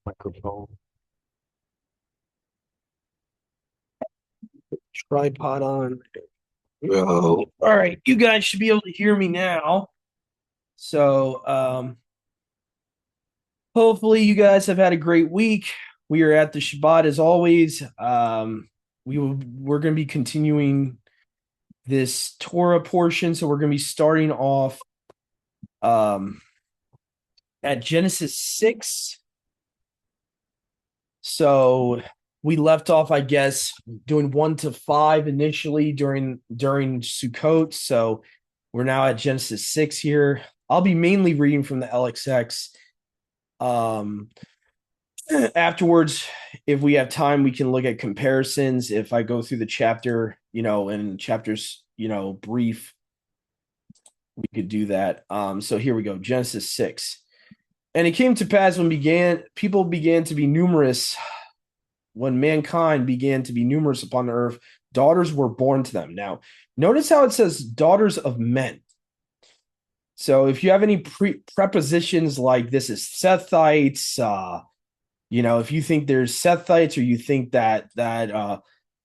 Microphone. Tripod on. Oh, all right. You guys should be able to hear me now. So, hopefully you guys have had a great week. We are at the Shabbat as always. We're going to be continuing this Torah portion, so we're going to be starting off um at Genesis 6. So we left off, I guess, doing 1 to 5 initially during Sukkot. So we're now at Genesis 6 here. I'll be mainly reading from the LXX. Um, Afterwards, if we have time, we can look at comparisons. If I go through the chapter, and chapters, brief, we could do that. So here we go, Genesis 6. And it came to pass people began to be numerous. When mankind began to be numerous upon the earth, daughters were born to them. Now, notice how it says daughters of men. So if you have any prepositions like this is Sethites, if you think there's Sethites, or you think that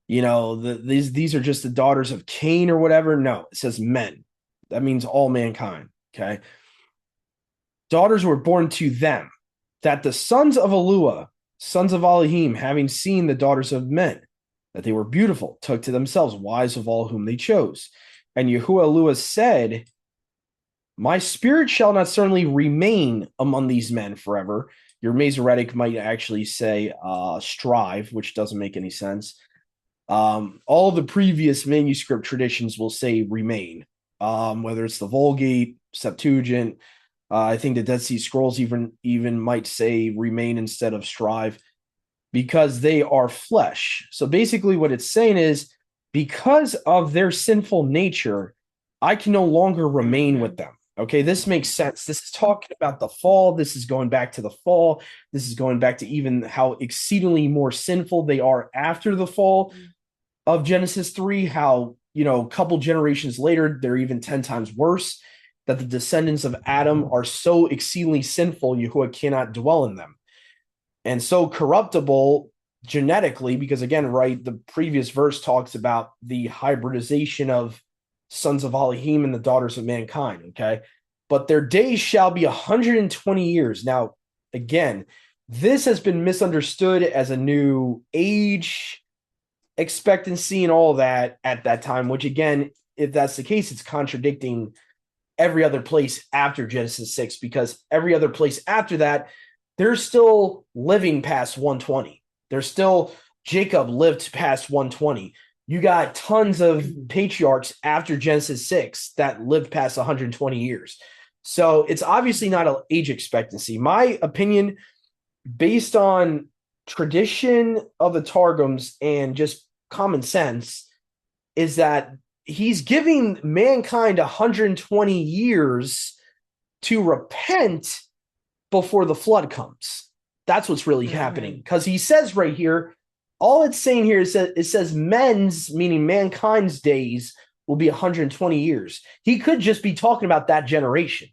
these are just the daughters of Cain or whatever, no, it says men. That means all mankind. Okay. Daughters were born to them, that the sons of Elua, sons of Elohim, having seen the daughters of men, that they were beautiful, took to themselves wives of all whom they chose. And Yahuwah Elua said, my spirit shall not certainly remain among these men forever. Your Masoretic might actually say strive, which doesn't make any sense. All of the previous manuscript traditions will say remain, whether it's the Vulgate, Septuagint. I think the Dead Sea Scrolls even might say remain instead of strive, because they are flesh. So basically what it's saying is, because of their sinful nature, I can no longer remain with them. Okay, this makes sense. This is talking about the fall. This is going back to the fall. This is going back to even how exceedingly more sinful they are after the fall of Genesis 3, how, a couple generations later, they're even 10 times worse, that the descendants of Adam are so exceedingly sinful, Yahuwah cannot dwell in them. And so corruptible genetically, because again, right, the previous verse talks about the hybridization of sons of Elohim and the daughters of mankind, okay? But their days shall be 120 years. Now, again, this has been misunderstood as a new age expectancy and all that at that time, which again, if that's the case, it's contradicting every other place after Genesis 6, because every other place after that, they're still living past 120. They're still, Jacob lived past 120. You got tons of patriarchs after Genesis 6 that lived past 120 years. So it's obviously not an age expectancy. My opinion, based on tradition of the Targums and just common sense, is that he's giving mankind 120 years to repent before the flood comes. That's what's really happening. Because he says right here, all it's saying here is that it says men's, meaning mankind's days, will be 120 years. He could just be talking about that generation,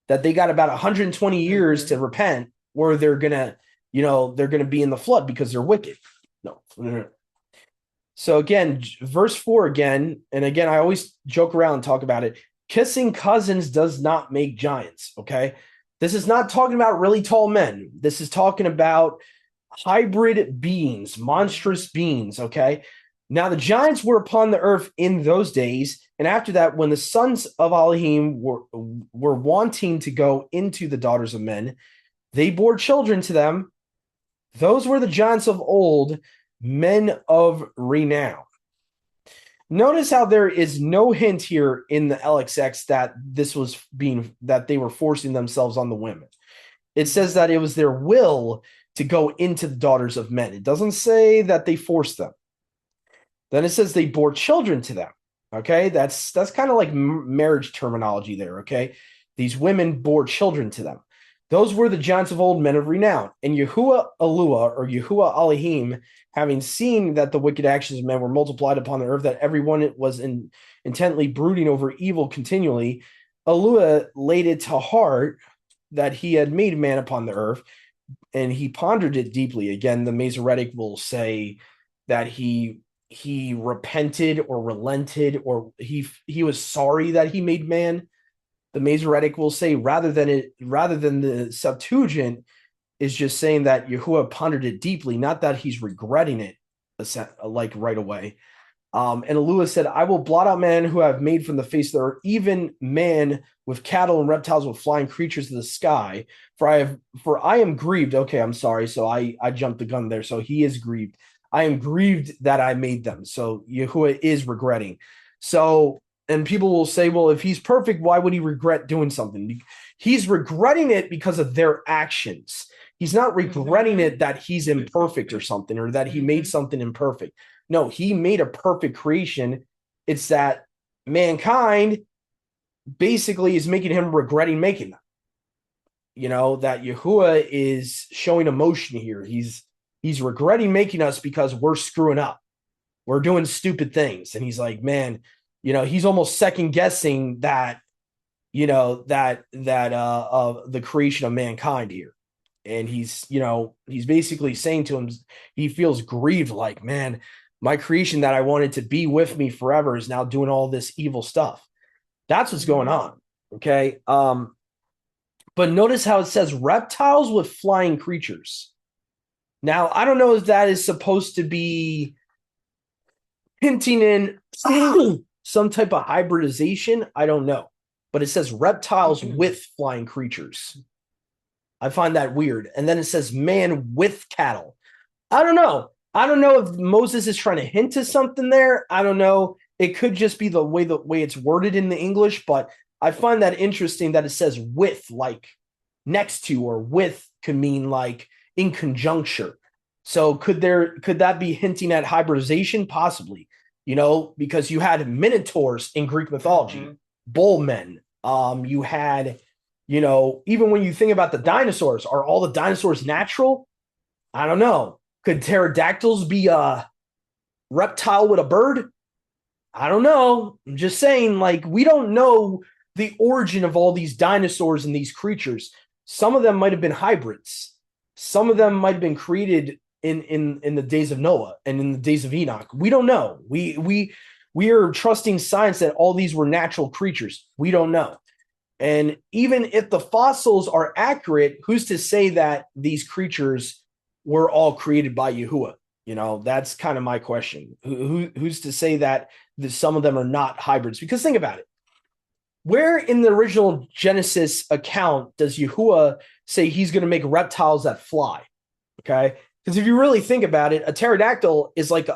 that they got about 120 years to repent, where they're gonna, they're gonna be in the flood because they're wicked. No. So again, verse 4 again, and again, I always joke around and talk about it. Kissing cousins does not make giants, okay? This is not talking about really tall men. This is talking about hybrid beings, monstrous beings, okay? Now, the giants were upon the earth in those days, and after that, when the sons of Elohim were wanting to go into the daughters of men, they bore children to them. Those were the giants of old, men of renown. Notice how there is no hint here in the LXX that they were forcing themselves on the women. It says that it was their will to go into the daughters of men. It doesn't say that they forced them. Then it says they bore children to them. Okay, that's kind of like marriage terminology there. Okay, these women bore children to them. Those were the giants of old, men of renown. And Yahuwah Elua, or Yahuwah Elohim, having seen that the wicked actions of men were multiplied upon the earth, that everyone was intently brooding over evil continually, Elua laid it to heart that he had made man upon the earth, and he pondered it deeply. Again, the Masoretic will say that he repented or relented, or he was sorry that he made man. The Masoretic will say rather than the Septuagint is just saying that Yahuwah pondered it deeply, not that he's regretting it like right away. And Lewis said, I will blot out man who I have made from the face of the earth, even man with cattle and reptiles with flying creatures of the sky. For I am grieved. Okay, I'm sorry. So I jumped the gun there. So he is grieved. I am grieved that I made them. So Yahuwah is regretting. So, and people will say, well, if he's perfect, why would he regret doing something? He's regretting it because of their actions. He's not regretting it that he's imperfect or something, or that he made something imperfect. No, he made a perfect creation. It's that mankind basically is making him regretting making them. That Yahuwah is showing emotion here. He's regretting making us because we're screwing up. We're doing stupid things. And he's like, man, he's almost second guessing that, the creation of mankind here. And he's basically saying to him, he feels grieved, like, man, my creation that I wanted to be with me forever is now doing all this evil stuff. That's what's going on. Okay. But notice how it says reptiles with flying creatures. Now, I don't know if that is supposed to be hinting in some type of hybridization. I don't know. But it says reptiles with flying creatures. I find that weird. And then it says man with cattle. I don't know. I don't know if Moses is trying to hint to something there. I don't know. It could just be the way it's worded in the English, but I find that interesting that it says with, like next to, or with could mean like in conjuncture. So could that be hinting at hybridization? Possibly, because you had minotaurs in Greek mythology, bull men. You had, even when you think about the dinosaurs, are all the dinosaurs natural? I don't know. Could pterodactyls be a reptile with a bird? I don't know. I'm just saying, like, we don't know the origin of all these dinosaurs and these creatures. Some of them might have been hybrids. Some of them might have been created in the days of Noah and in the days of Enoch. We don't know. We are trusting science that all these were natural creatures. We don't know. And even if the fossils are accurate, who's to say that these creatures were all created by Yahuwah? That's kind of my question. Who's to say that some of them are not hybrids? Because think about it. Where in the original Genesis account does Yahuwah say he's going to make reptiles that fly? Okay. Because if you really think about it, a pterodactyl is like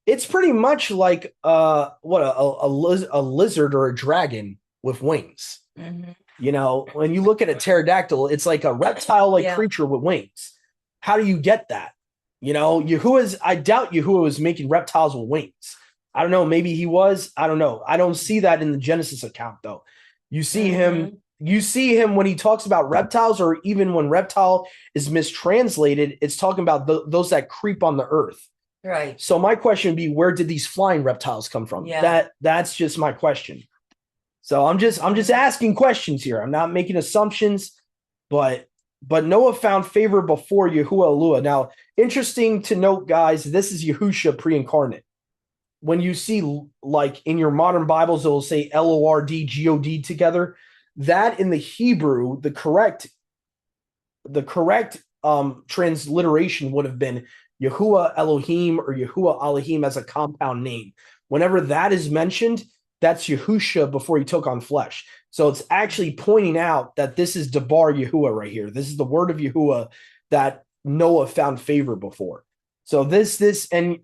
it's pretty much like a lizard or a dragon with wings. When you look at a pterodactyl, it's like a reptile-like creature with wings. How do you get that? I doubt Yahuwah was making reptiles with wings. I don't know. Maybe he was. I don't know. I don't see that in the Genesis account, though. You see him when he talks about reptiles, or even when reptile is mistranslated, it's talking about those that creep on the earth. Right. So my question would be, where did these flying reptiles come from? Yeah. That's just my question. So I'm just asking questions here. I'm not making assumptions, but Noah found favor before Yahuwah. Now, interesting to note, guys, this is Yahusha pre-incarnate. When you see, like in your modern Bibles, it will say Lord God together. That in the Hebrew, the correct transliteration would have been Yahuwah Elohim or Yahuwah Elohim as a compound name. Whenever that is mentioned, that's Yahusha before he took on flesh. So it's actually pointing out that this is Debar Yahuwah right here. This is the word of Yahuwah that Noah found favor before. So this and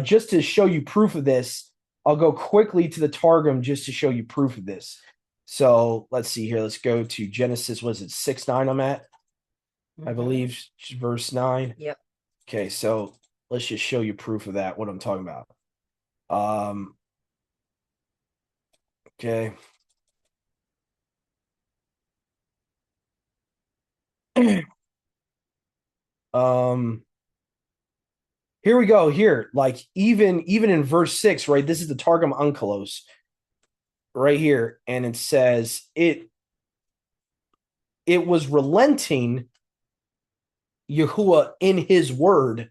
just to show you proof of this, I'll go quickly to the Targum just to show you proof of this. So let's see here. Let's go to Genesis. Was it 6:9 I'm at? I believe verse 9. Yep. Okay, so let's just show you proof of that, what I'm talking about. Okay. Here we go. Here, like even in verse 6, right? This is the Targum Onkelos right here, and it says it was relenting Yahuwah in his word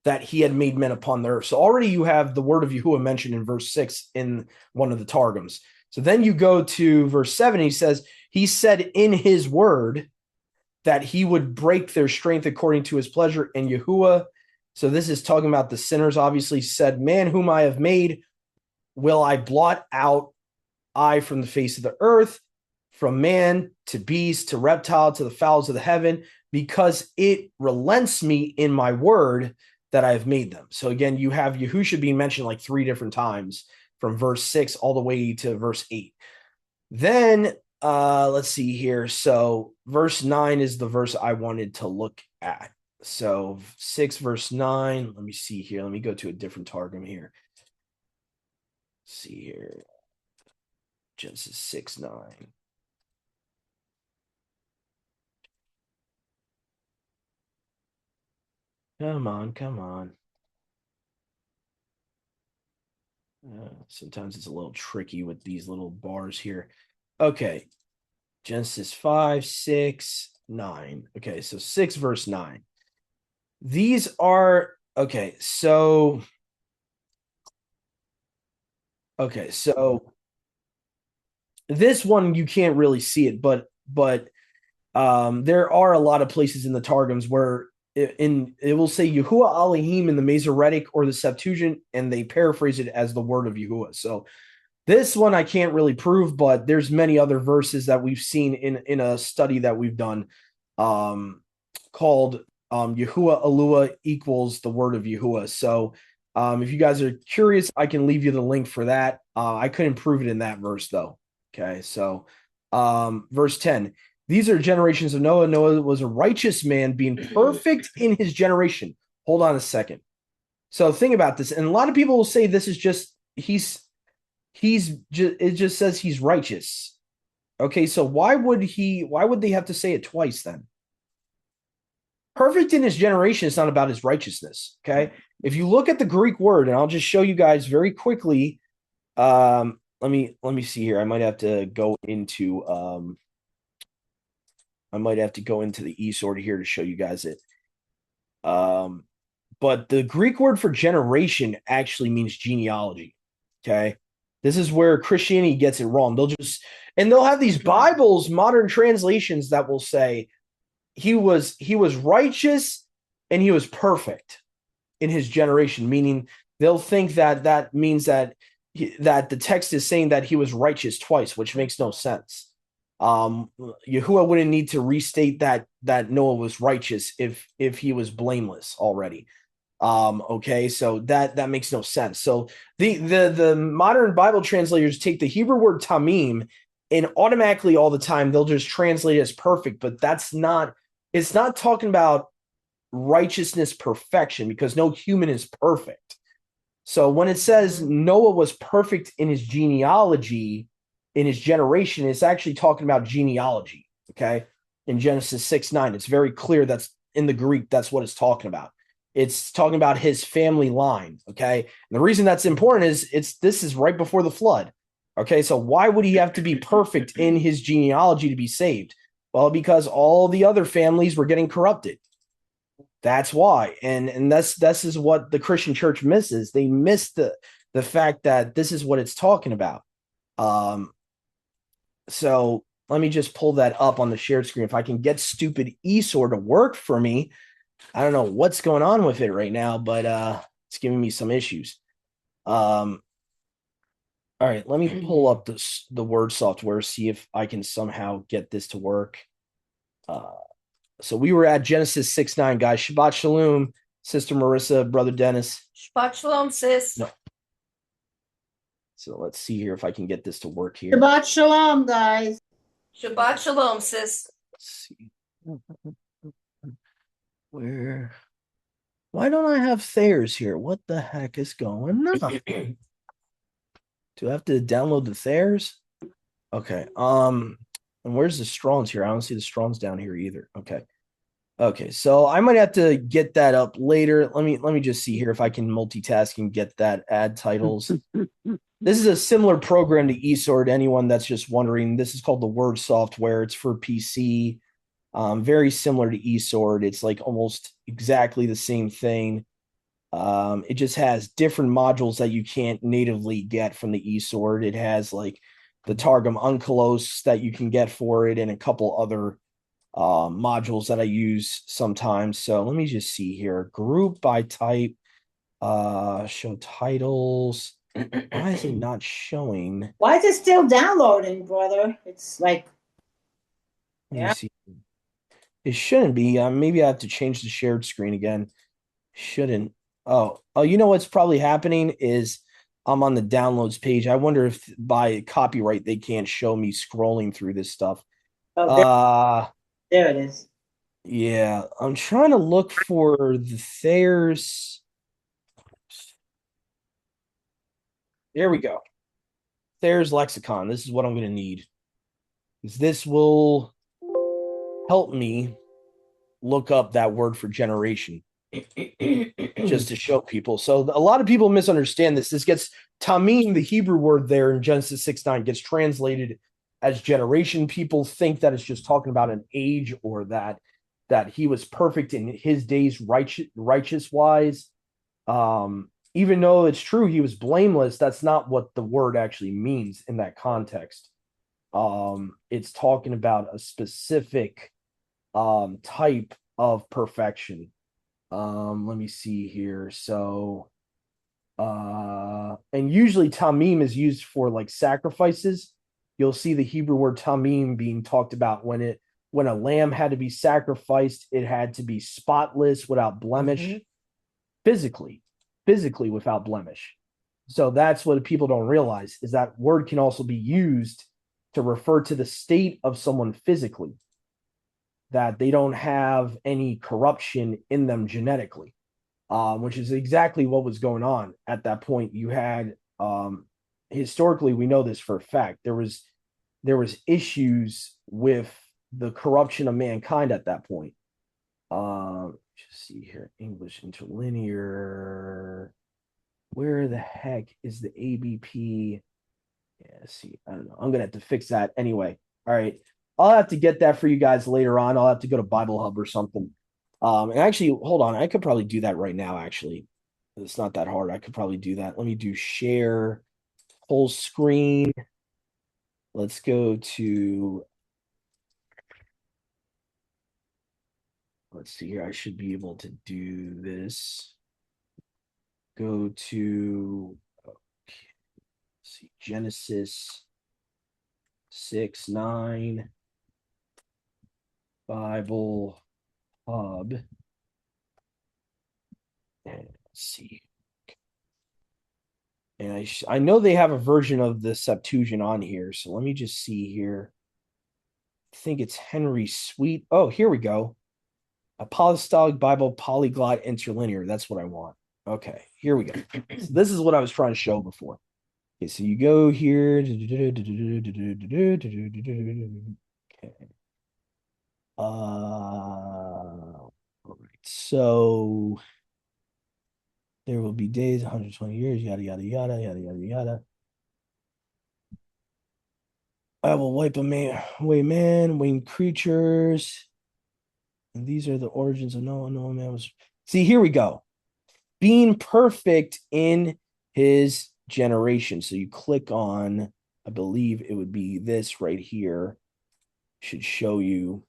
that he had made men upon the earth. So already you have the word of Yahuwah mentioned in verse 6 in one of the Targums. So then you go to verse 7, he says, he said in his word that he would break their strength according to his pleasure. And Yahuwah, so this is talking about the sinners, obviously said, man whom I have made, will I blot out I from the face of the earth, from man to beast to reptile to the fowls of the heaven, because it relents me in my word that I have made them. So again, you have Yahusha being mentioned like 3 different times from verse 6 all the way to verse 8. Then let's see here. So verse 9 is the verse I wanted to look at. So 6 verse 9. Let me see here. Let me go to a different Targum here. Let's see here. Genesis 6:9. Come on, come on. Sometimes it's a little tricky with these little bars here. Okay. Genesis 5, 6, 9. Okay, so 6 verse 9. These are okay, so this one you can't really see it, but there are a lot of places in the Targums where it will say Yahuwah Elohim in the Masoretic or the Septuagint, and they paraphrase it as the word of Yahuwah. So this one I can't really prove, but there's many other verses that we've seen in a study that we've done called Yahuwah Elua equals the word of Yahuwah. So if you guys are curious, I can leave you the link for that. I couldn't prove it in that verse though. Okay, so verse 10. These are generations of Noah. Noah was a righteous man, being perfect in his generation. Hold on a second. So think about this. And a lot of people will say this is just, it just says he's righteous. Okay, so why would they have to say it twice then? Perfect in his generation is not about his righteousness. Okay. If you look at the Greek word, and I'll just show you guys very quickly. Let me see here. I might have to go into the e-sword here to show you guys it. But the Greek word for generation actually means genealogy. Okay. This is where Christianity gets it wrong. They'll have these Bibles, modern translations that will say he was righteous and he was perfect in his generation, meaning they'll think that means that the text is saying that he was righteous twice, which makes no sense. Yahuwah wouldn't need to restate that Noah was righteous if he was blameless already. Okay, so that makes no sense. So the modern Bible translators take the Hebrew word tamim, and automatically all the time they'll just translate it as perfect, but it's not talking about righteousness perfection, because no human is perfect. So when it says Noah was perfect in his genealogy, in his generation, it's actually talking about genealogy. Okay, in Genesis 6:9, it's very clear that's in the Greek. That's what it's talking about. It's talking about his family line. Okay, and the reason that's important is this is right before the flood. Okay, so why would he have to be perfect in his genealogy to be saved? Well, because all the other families were getting corrupted. That's why. And this is what the Christian church misses. They miss the fact that this is what it's talking about. So let me just pull that up on the shared screen. If I can get stupid eSword to work for me. I don't know what's going on with it right now, but it's giving me some issues. All right, let me pull up the word software, see if I can somehow get this to work. So we were at Genesis 6:9, guys. Shabbat Shalom, Sister Marissa, Brother Dennis. Shabbat Shalom, sis. No. So let's see here if I can get this to work here. Shabbat Shalom, guys. Shabbat Shalom, sis. Let's see. Why don't I have Thayers here? What the heck is going on? Do I have to download the Thayers? Okay. And where's the Strongs here? I don't see the Strongs down here either. Okay. So I might have to get that up later. Let me just see here if I can multitask and get that add titles. This is a similar program to eSword. Anyone that's just wondering, this is called the Word software. It's for PC. Very similar to eSword. It's like almost exactly the same thing. It just has different modules that you can't natively get from the eSword. It has like the Targum Unkelos that you can get for it, and a couple other modules that I use sometimes. So let me just see here. Group by type, show titles. Why is it not showing? Why is it still downloading, brother? It's like, Let me yeah. see. It shouldn't be. Maybe I have to change the shared screen again. Shouldn't. Oh, you know what's probably happening is I'm on the downloads page. I wonder if by copyright they can't show me scrolling through this stuff. Oh, Uh there it is. yeah, I'm trying to look for the Thayer's. There we go. Thayer's lexicon. This is what I'm going to need. Because this will help me look up that word for generation just to show people. So a lot of people misunderstand this. This gets tamim, the Hebrew word there in Genesis 6:9, gets translated as generation. People think that it's just talking about an age, or that he was perfect in his days, righteous wise. Even though it's true he was blameless, that's not what the word actually means in that context. It's talking about a specific type of perfection. Let me see here. So, and usually tamim is used for like sacrifices. You'll see the Hebrew word tamim being talked about when a lamb had to be sacrificed, it had to be spotless, without blemish, physically, physically without blemish. So that's what people don't realize, is that word can also be used to refer to the state of someone physically, that they don't have any corruption in them genetically, which is exactly what was going on at that point. You had historically, we know this for a fact, there was issues with the corruption of mankind at that point. Just see here, English interlinear. Where the heck is the ABP? Yeah, see, I don't know. I'm gonna have to fix that anyway. All right, I'll have to get that for you guys later on. I'll have to go to Bible Hub or something. And actually, hold on, I could probably do that right now. Actually, it's not that hard. I could probably do that. Let me do share full screen. Let's go to. Let's see here. I should be able to do this. Go to. Okay, let's see, Genesis 6:9. Bible Hub. And let's see. And I know they have a version of the Septuagint on here. So let me just see here. I think it's Henry Sweet. Oh, here we go. Apostolic Bible Polyglot Interlinear. That's what I want. Okay, here we go. So this is what I was trying to show before. Okay, so you go here. Okay. All right. So there will be days, 120 years, yada, yada, yada, yada, yada, yada. I will wipe away man, winged creatures. And these are the origins of Noah. Noah man was. See, here we go. Being perfect in his generation. So you click on, I believe it would be this right here. Should show you.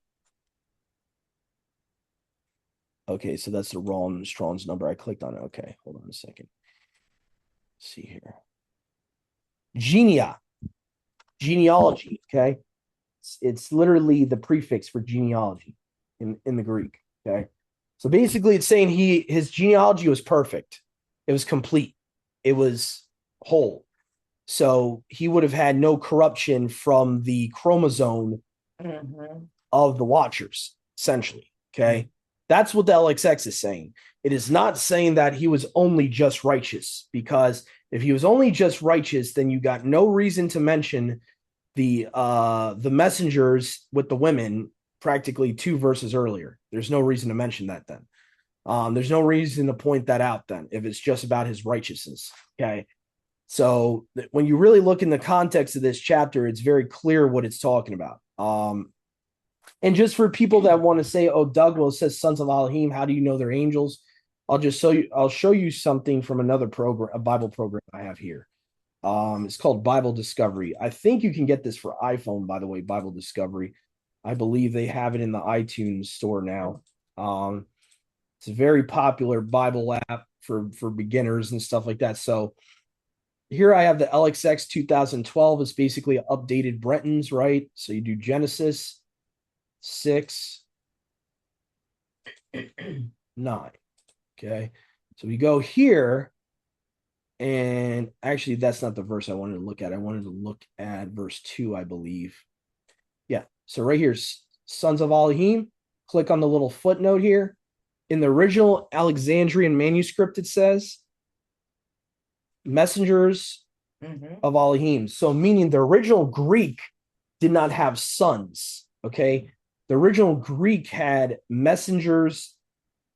Okay, so that's the wrong Strong's number. I clicked on it. Okay, hold on a second. Let's see here. Genealogy. Okay, it's literally the prefix for genealogy in the Greek. Okay, so basically it's saying his genealogy was perfect. It was complete. It was whole. So he would have had no corruption from the chromosome of the Watchers, essentially. Okay. That's what the LXX is saying. It is not saying that he was only just righteous, because if he was only just righteous, then you got no reason to mention the messengers with the women practically 2 verses earlier. There's no reason to mention that then. There's no reason to point that out then if it's just about his righteousness. Okay. So when you really look in the context of this chapter, it's very clear what it's talking about. And just for people that want to say, oh, Doug, well, it says sons of Elohim, how do you know they're angels? I'll show you something from another program, a Bible program I have here. It's called Bible Discovery. I think you can get this for iPhone, by the way, Bible Discovery. I believe they have it in the iTunes store now. It's a very popular Bible app for beginners and stuff like that. So here I have the LXX 2012. It's basically updated Brenton's, right? So you do Genesis 6, 9. Okay. So we go here, and actually, that's not the verse I wanted to look at. I wanted to look at verse 2, I believe. Yeah. So right here, sons of Elohim. Click on the little footnote here. In the original Alexandrian manuscript, it says messengers of Elohim. So meaning the original Greek did not have sons. Okay. The original Greek had messengers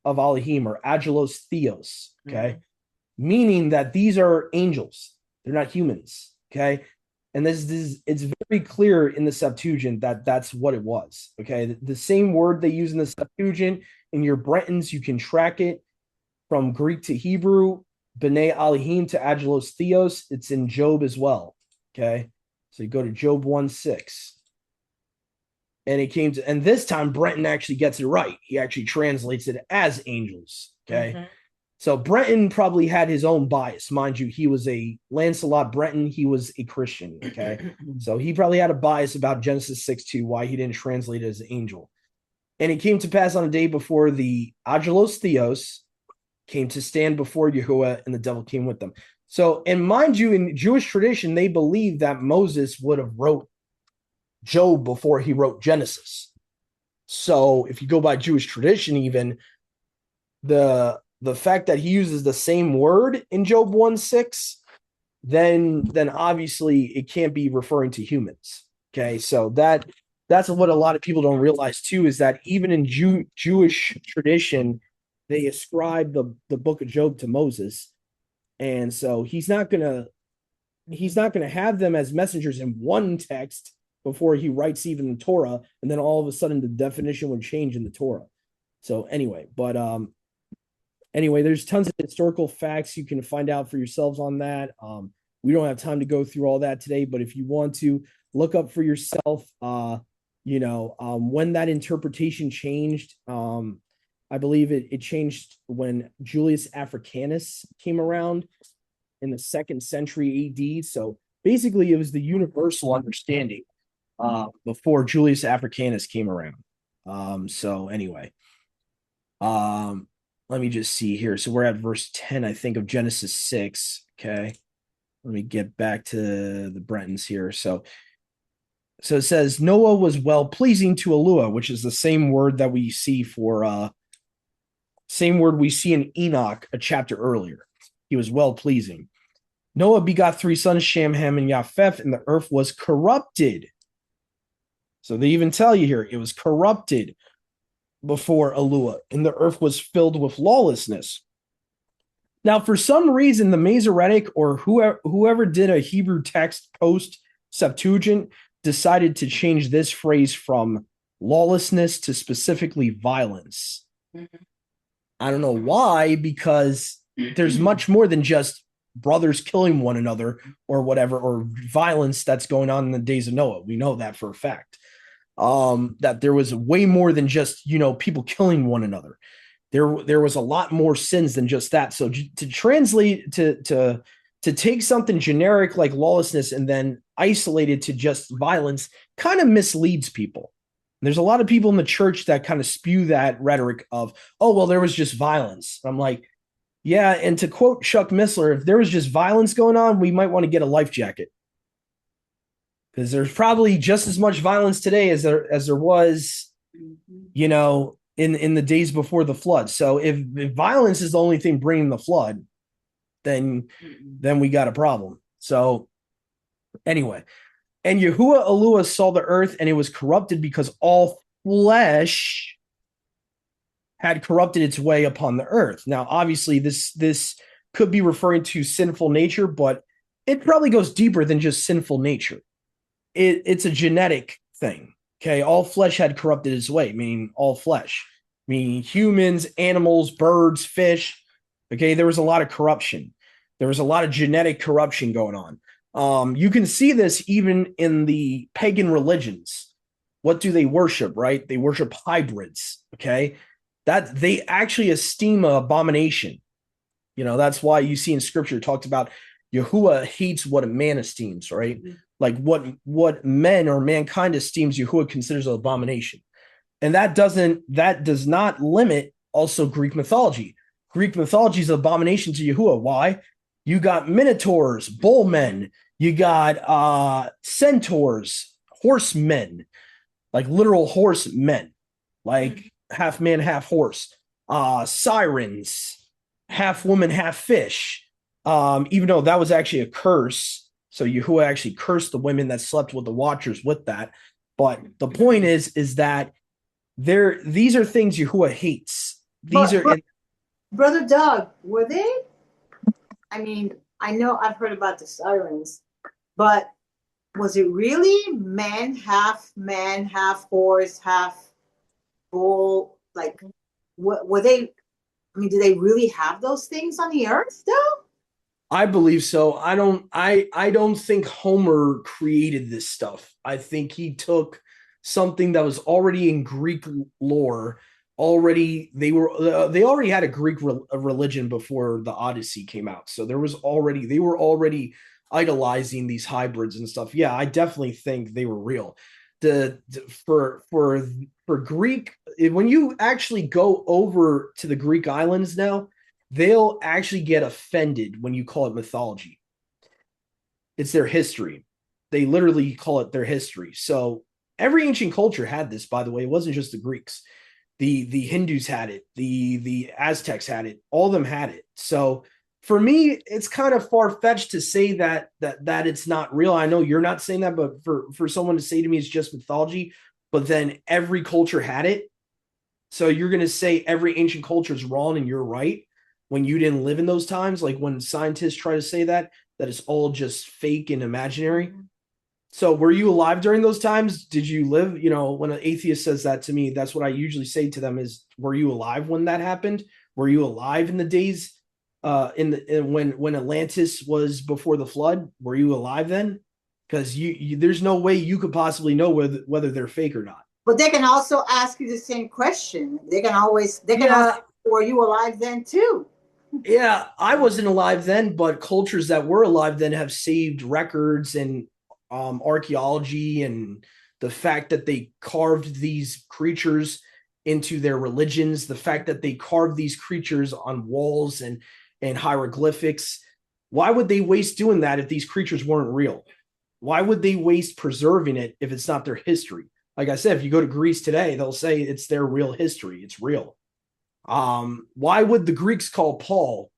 of Elohim, or Angelos Theos. Okay. Meaning that these are angels. They're not humans. Okay. And this is, it's very clear in the Septuagint that that's what it was. Okay. The same word they use in the Septuagint, in your Brentons, you can track it from Greek to Hebrew, B'nai Elohim to Angelos Theos. It's in Job as well. Okay. So you go to Job 1:6. And it came to, and this time Brenton actually gets it right. He actually translates it as angels. Okay. So Brenton probably had his own bias. Mind you, he was a Lancelot Brenton. He was a Christian. Okay. So he probably had a bias about Genesis 6:2, why he didn't translate it as angel. And it came to pass on a day before the Angelos Theos came to stand before Yahuwah, and the devil came with them. So, and mind you, in Jewish tradition, they believe that Moses would have wrote Job before he wrote Genesis. So if you go by Jewish tradition, even the fact that he uses the same word in Job 1:6, then obviously it can't be referring to humans. Okay, so that's what a lot of people don't realize too, is that even in Jewish tradition, they ascribe the book of Job to Moses, and so he's not gonna have them as messengers in one text before he writes even the Torah, and then all of a sudden the definition would change in the Torah. So anyway, there's tons of historical facts you can find out for yourselves on that. We don't have time to go through all that today, but if you want to look up for yourself, when that interpretation changed, I believe it changed when Julius Africanus came around in the 2nd century AD. So basically, it was the universal understanding before Julius Africanus came around. So anyway, let me just see here. So we're at verse 10, I think, of Genesis 6. Okay. Let me get back to the Brentons here. So it says Noah was well pleasing to Elua, which is the same word that we see in Enoch a chapter earlier. He was well pleasing. Noah begot 3 sons, Shem, Ham, and Japheth, and the earth was corrupted. So they even tell you here, it was corrupted before Elua, and the earth was filled with lawlessness. Now, for some reason, the Masoretic, or whoever did a Hebrew text post Septuagint, decided to change this phrase from lawlessness to specifically violence. I don't know why, because there's much more than just brothers killing one another or whatever, or violence that's going on in the days of Noah. We know that for a fact. That there was way more than just, people killing one another. There was a lot more sins than just that. So to translate, to take something generic like lawlessness and then isolate it to just violence kind of misleads people. And there's a lot of people in the church that kind of spew that rhetoric of, oh, well, there was just violence. I'm like, yeah. And to quote Chuck Missler, if there was just violence going on, we might want to get a life jacket. Because there's probably just as much violence today as there was, in the days before the flood. So if violence is the only thing bringing the flood, then we got a problem. So anyway, and Yahuwah Elua saw the earth, and it was corrupted because all flesh had corrupted its way upon the earth. Now, obviously, this could be referring to sinful nature, but it probably goes deeper than just sinful nature. It's a genetic thing. Okay, all flesh had corrupted its way, meaning all flesh, meaning humans, animals, birds, fish. Okay, there was a lot of corruption. There was a lot of genetic corruption going on. You can see this even in the pagan religions. What do they worship, right? They worship hybrids, okay? That they actually esteem an abomination. That's why you see in scripture talked about Yahuwah hates what a man esteems, right? Mm-hmm. Like what men or mankind esteems, Yahuwah considers an abomination. And that does not limit also Greek mythology. Greek mythology is an abomination to Yahuwah. Why? You got minotaurs, bullmen, you got centaurs, horsemen, like literal horsemen, like half man, half horse, sirens, half woman, half fish. Even though that was actually a curse. So Yahuwah actually cursed the women that slept with the watchers with that. But the point is that these are things Yahuwah hates. Brother Doug, were they? I mean, I know I've heard about the sirens, but was it really man, half horse, half bull? Like, what were they? I mean, do they really have those things on the earth though? I believe so. I don't think Homer created this stuff. I think he took something that was already in Greek lore. They already had a Greek religion before the Odyssey came out. So they were already idolizing these hybrids and stuff. Yeah, I definitely think they were real. For Greek, when you actually go over to the Greek islands now, they'll actually get offended when you call it mythology. It's their history. They literally call it their history. So every ancient culture had this, by the way. It wasn't just the Greeks. The Hindus had it. The Aztecs had it. All of them had it. So for me, it's kind of far-fetched to say that it's not real. I know you're not saying that, but for someone to say to me it's just mythology, but then every culture had it. So you're going to say every ancient culture is wrong and you're right when you didn't live in those times, like when scientists try to say that it's all just fake and imaginary. So were you alive during those times? Did you live? When an atheist says that to me, that's what I usually say to them is, were you alive when that happened? Were you alive in the days when Atlantis was before the flood? Were you alive then? Because there's no way you could possibly know whether they're fake or not. But they can also ask you the same question. They can ask, were you alive then too? Yeah, I wasn't alive then, but cultures that were alive then have saved records and archaeology and the fact that they carved these creatures into their religions, the fact that they carved these creatures on walls and hieroglyphics. Why would they waste doing that if these creatures weren't real? Why would they waste preserving it if it's not their history? Like I said, if you go to Greece today, they'll say it's their real history. It's real. Why would the Greeks call Paul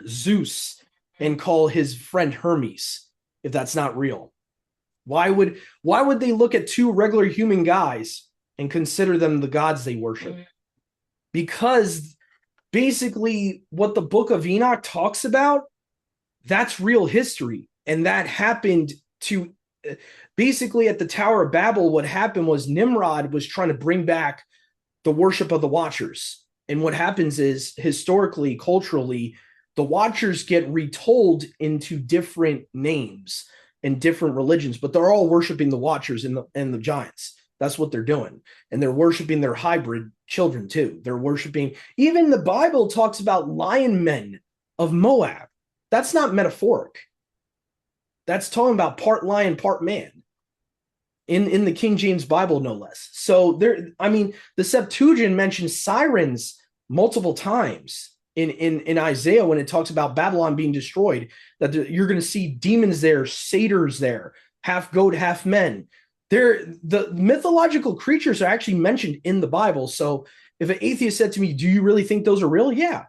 Zeus and call his friend Hermes if that's not real? Why would they look at two regular human guys and consider them the gods they worship? Because basically what the book of Enoch talks about, that's real history. And that happened to basically at the Tower of Babel. What happened was Nimrod was trying to bring back the worship of the Watchers. And what happens is historically, culturally, the Watchers get retold into different names and different religions, but they're all worshiping the Watchers and the giants. That's what they're doing. And they're worshiping their hybrid children too. They're worshiping, even the Bible talks about lion men of Moab. That's not metaphoric. That's talking about part lion, part man. In the King James Bible, no less. So the Septuagint mentions sirens multiple times in Isaiah when it talks about Babylon being destroyed, that you're going to see demons there, satyrs there, half goat, half men. The mythological creatures are actually mentioned in the Bible. So if an atheist said to me, do you really think those are real? Yeah,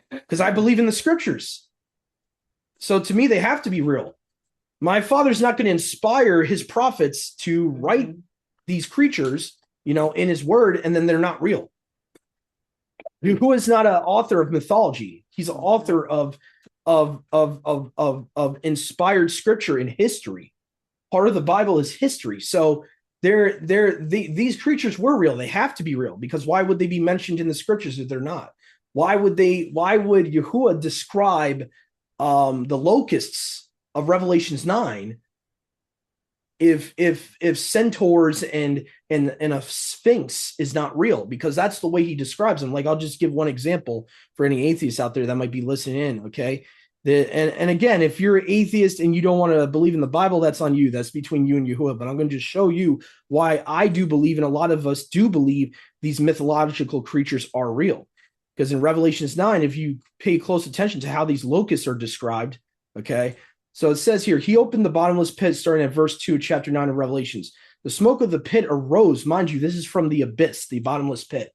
because I believe in the scriptures. So to me, they have to be real. My father's not going to inspire his prophets to write these creatures, in his word, and then they're not real. Who is not an author of mythology? He's an author of inspired scripture in history. Part of the Bible is history. So these creatures were real. They have to be real, because why would they be mentioned in the scriptures if they're not? Why would Yahuwah describe the locusts of Revelations 9 if centaurs and a sphinx is not real? Because that's the way he describes them. Like, I'll just give one example for any atheists out there that might be listening in. Okay. And again, if you're an atheist and you don't want to believe in the Bible, that's on you. That's between you and Yahuwah. But I'm going to just show you why I do believe, and a lot of us do believe, these mythological creatures are real. Because in Revelations 9, if you pay close attention to how these locusts are described, okay, so it says here, he opened the bottomless pit, starting at verse 2, chapter 9 of Revelations. The smoke of the pit arose. Mind you, this is from the abyss, the bottomless pit.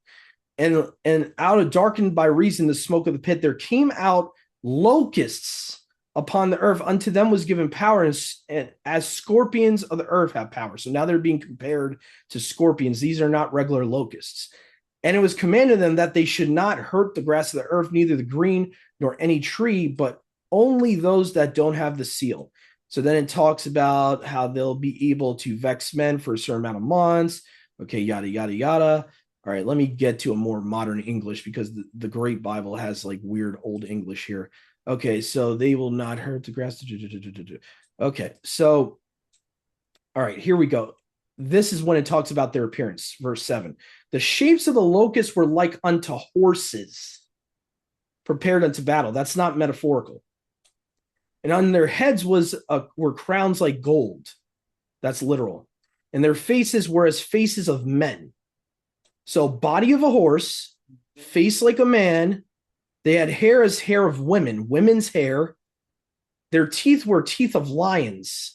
And out of darkened by reason the smoke of the pit, there came out locusts upon the earth. Unto them was given power, and as scorpions of the earth have power. So now they're being compared to scorpions. These are not regular locusts. And it was commanded them that they should not hurt the grass of the earth, neither the green nor any tree, but only those that don't have the seal. So then it talks about how they'll be able to vex men for a certain amount of months. Okay, yada, yada, yada. All right, let me get to a more modern English, because the Great Bible has like weird old English here. Okay, so they will not hurt the grass. Okay, so, all right, here we go. This is when it talks about their appearance. Verse 7. The shapes of the locusts were like unto horses prepared unto battle. That's not metaphorical. And on their heads were crowns like gold. That's literal. And their faces were as faces of men. So body of a horse, face like a man. They had hair as hair of women, women's hair. Their teeth were teeth of lions.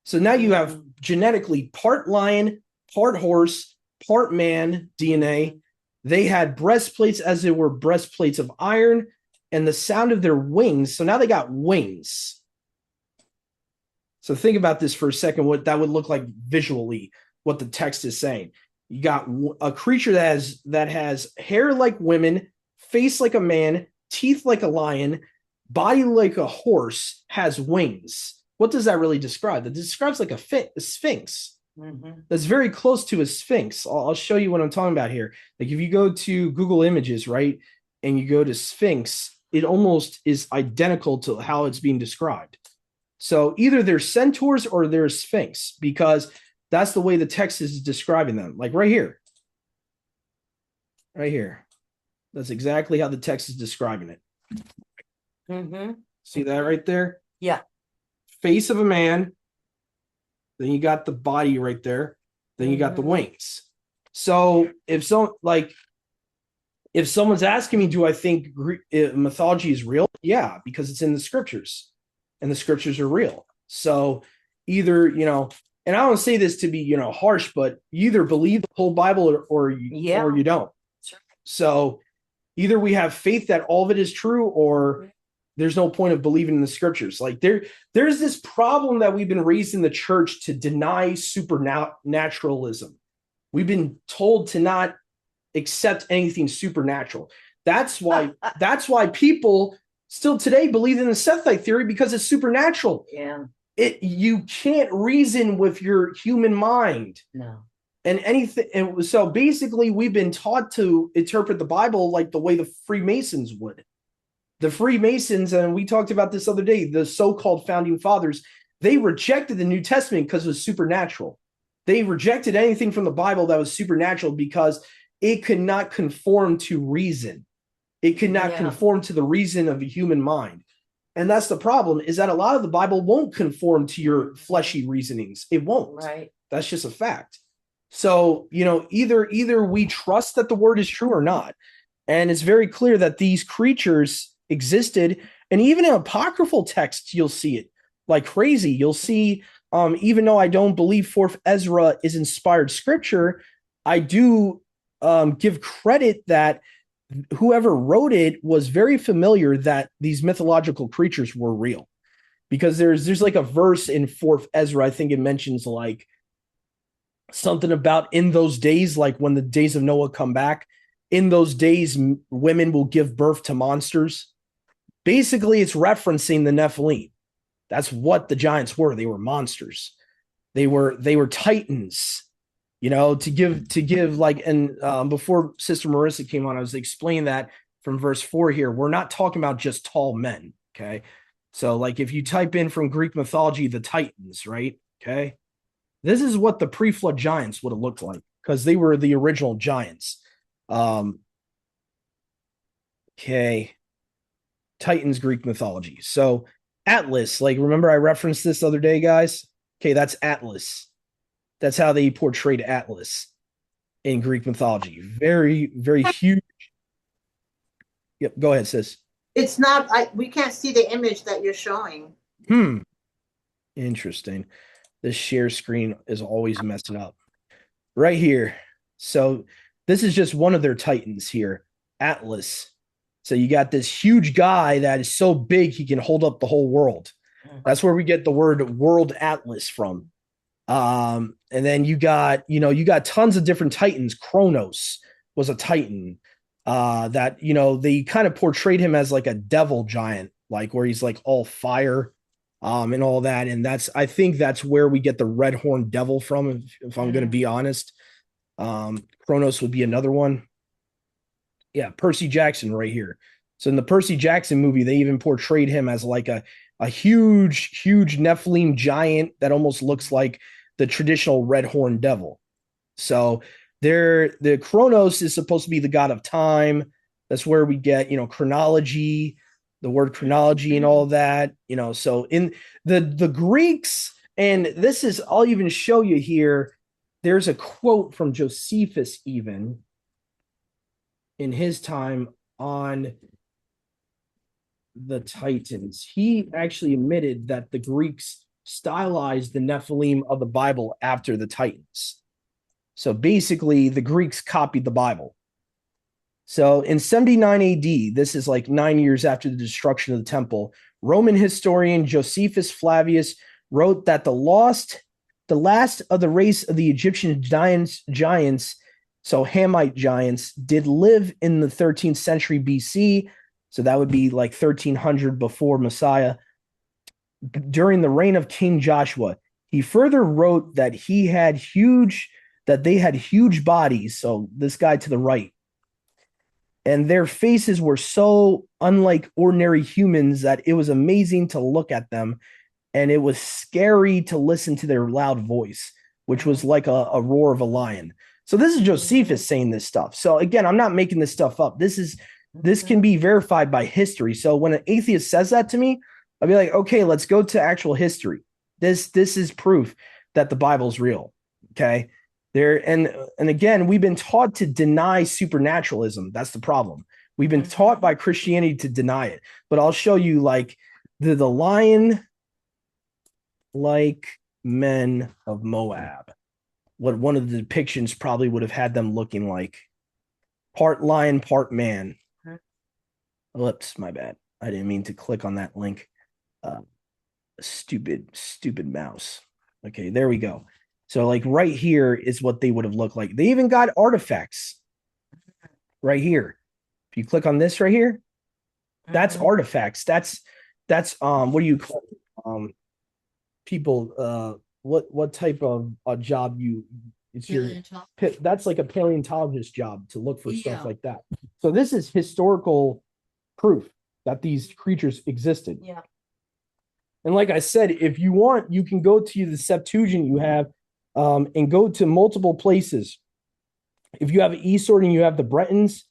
So now you have genetically part lion, part horse, part man DNA. They had breastplates as it were breastplates of iron, and the sound of their wings. So now they got wings. So think about this for a second, what that would look like visually, what the text is saying. You got a creature that has hair like women, face like a man, teeth like a lion, body like a horse, has wings. What does that really describe? That describes like a sphinx. Mm-hmm. That's very close to a sphinx. I'll show you what I'm talking about here. Like if you go to Google Images, right, and you go to sphinx, it almost is identical to how it's being described. So either they're centaurs or they're sphinx, because that's the way the text is describing them. Like right here. Right here. That's exactly how the text is describing it. Mm-hmm. See that right there? Yeah. Face of a man. Then you got the body right there. Then you got the wings. So if someone's asking me, do I think mythology is real? Yeah, because it's in the scriptures, and the scriptures are real. So either, and I don't say this to be, harsh, but you either believe the whole Bible or you don't. Sure. So either we have faith that all of it is true, or there's no point of believing in the scriptures. Like there's this problem that we've been raised in the church to deny supernaturalism. We've been told to not accept anything supernatural. That's why people still today believe in the Sethite theory, because it's supernatural. Yeah. You can't reason with your human mind. No. And anything. And so basically we've been taught to interpret the Bible like the way the Freemasons would. The Freemasons, and we talked about this other day, the so-called founding fathers, they rejected the New Testament because it was supernatural. They rejected anything from the Bible that was supernatural because it could not conform to reason. It could not conform to the reason of the human mind. And that's the problem, is that a lot of the Bible won't conform to your fleshy reasonings. It won't. Right. That's just a fact. So, either we trust that the word is true or not. And it's very clear that these creatures existed. And even in apocryphal texts, you'll see it like crazy. You'll see, even though I don't believe 4th Ezra is inspired scripture, I do give credit that whoever wrote it was very familiar that these mythological creatures were real. Because there's like a verse in 4th Ezra, I think it mentions like something about in those days, like when the days of Noah come back, in those days, women will give birth to monsters. Basically, it's referencing the Nephilim. That's what the giants were. They were monsters. They were titans, to give like, and before Sister Marissa came on, I was explaining that from verse 4 here. We're not talking about just tall men, okay? So like if you type in from Greek mythology, the Titans, right? Okay. This is what the pre-flood giants would have looked like because they were the original giants. Okay. Titans, Greek mythology. So Atlas, like remember I referenced this the other day, guys? Okay, that's Atlas. That's how they portrayed Atlas in Greek mythology. Very, very huge. Yep, go ahead, sis. It's not. We can't see the image that you're showing. Interesting. This share screen is always messing up. Right here. So this is just one of their titans here, Atlas. So you got this huge guy that is so big he can hold up the whole world. That's where we get the word world atlas from. And then you got tons of different titans. Kronos was a titan. That they kind of portrayed him as like a devil giant, like where he's like all fire, and all that. And I think that's where we get the red horned devil from, if I'm going to be honest. Kronos would be another one. Yeah, Percy Jackson right here. So in the Percy Jackson movie, they even portrayed him as like a huge Nephilim giant that almost looks like the traditional red horned devil. So the Kronos is supposed to be the god of time. That's where we get, chronology, the word chronology and all that, so in the Greeks, and this is, I'll even show you here. There's a quote from Josephus even in his time on the Titans. He actually admitted that the Greeks stylized the Nephilim of the Bible after the Titans. So basically, the Greeks copied the Bible. So in 79 AD, this is like 9 years after the destruction of the temple, Roman historian Josephus Flavius wrote that the last of the race of the Egyptian giants, so Hamite giants, did live in the 13th century BC. So that would be like 1300 before Messiah, during the reign of King Joshua. He further wrote that they had huge bodies. So this guy to the right, and their faces were so unlike ordinary humans that it was amazing to look at them, and it was scary to listen to their loud voice, which was like a roar of a lion. So this is Josephus saying this stuff. So again, I'm not making this stuff up. This can be verified by history. So when an atheist says that to me, I'll be like, okay, let's go to actual history. This is proof that the Bible's real. Okay. And again, we've been taught to deny supernaturalism. That's the problem. We've been taught by Christianity to deny it. But I'll show you like the lion like men of Moab. What one of the depictions probably would have had them looking like. Part lion, part man. Oops, my bad. I didn't mean to click on that link. Stupid mouse. Okay, there we go. So like right here is what they would have looked like. They even got artifacts right here. If you click on this right here, that's artifacts. That's what do you call it? People what type of a job it's your that's like a paleontologist job to look for stuff like that. So this is historical proof that these creatures existed. Yeah. And like I said, if you want, you can go to the Septuagint you have, and go to multiple places. If you have eSword and you have the Bretons,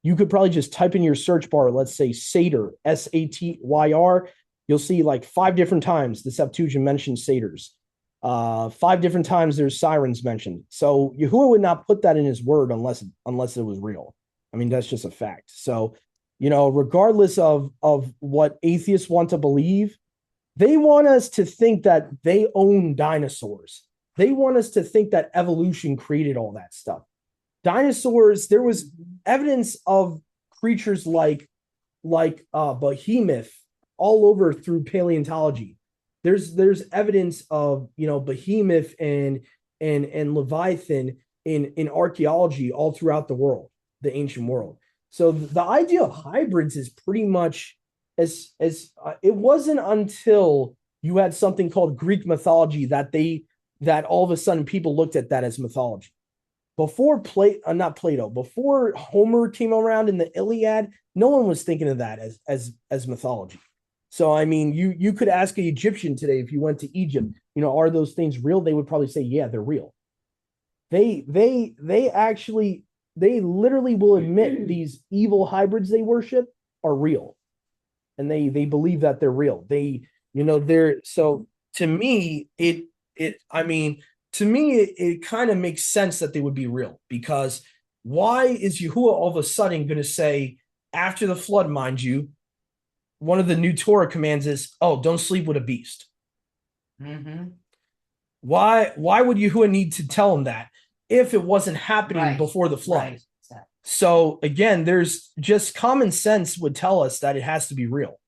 you could probably just type in your search bar, let's say Satyr, Satyr. You'll see like 5 different times the Septuagint mentions satyrs. 5 different times there's sirens mentioned. So Yahuwah would not put that in his word unless it was real. I mean, that's just a fact. So, regardless of what atheists want to believe, they want us to think that they own dinosaurs. They want us to think that evolution created all that stuff. Dinosaurs, there was evidence of creatures like behemoth all over through paleontology. There's evidence of behemoth and leviathan in archaeology all throughout the world, the ancient world. So the idea of hybrids is pretty much it wasn't until you had something called Greek mythology that they that all of a sudden people looked at that as mythology. Before not Plato, before Homer came around in the Iliad, no one was thinking of that as mythology. So I mean, you could ask an Egyptian today if you went to Egypt, are those things real? They would probably say, yeah, they're real. They literally will admit these evil hybrids they worship are real, and they believe that they're real. They're so to me it kind of makes sense that they would be real, because why is Yahuwah all of a sudden going to say after the flood, mind you, one of the new Torah commands is, oh, don't sleep with a beast. Mm-hmm. Why would Yahuwah need to tell him that if it wasn't happening before the flood? Right. So again, there's just common sense would tell us that it has to be real.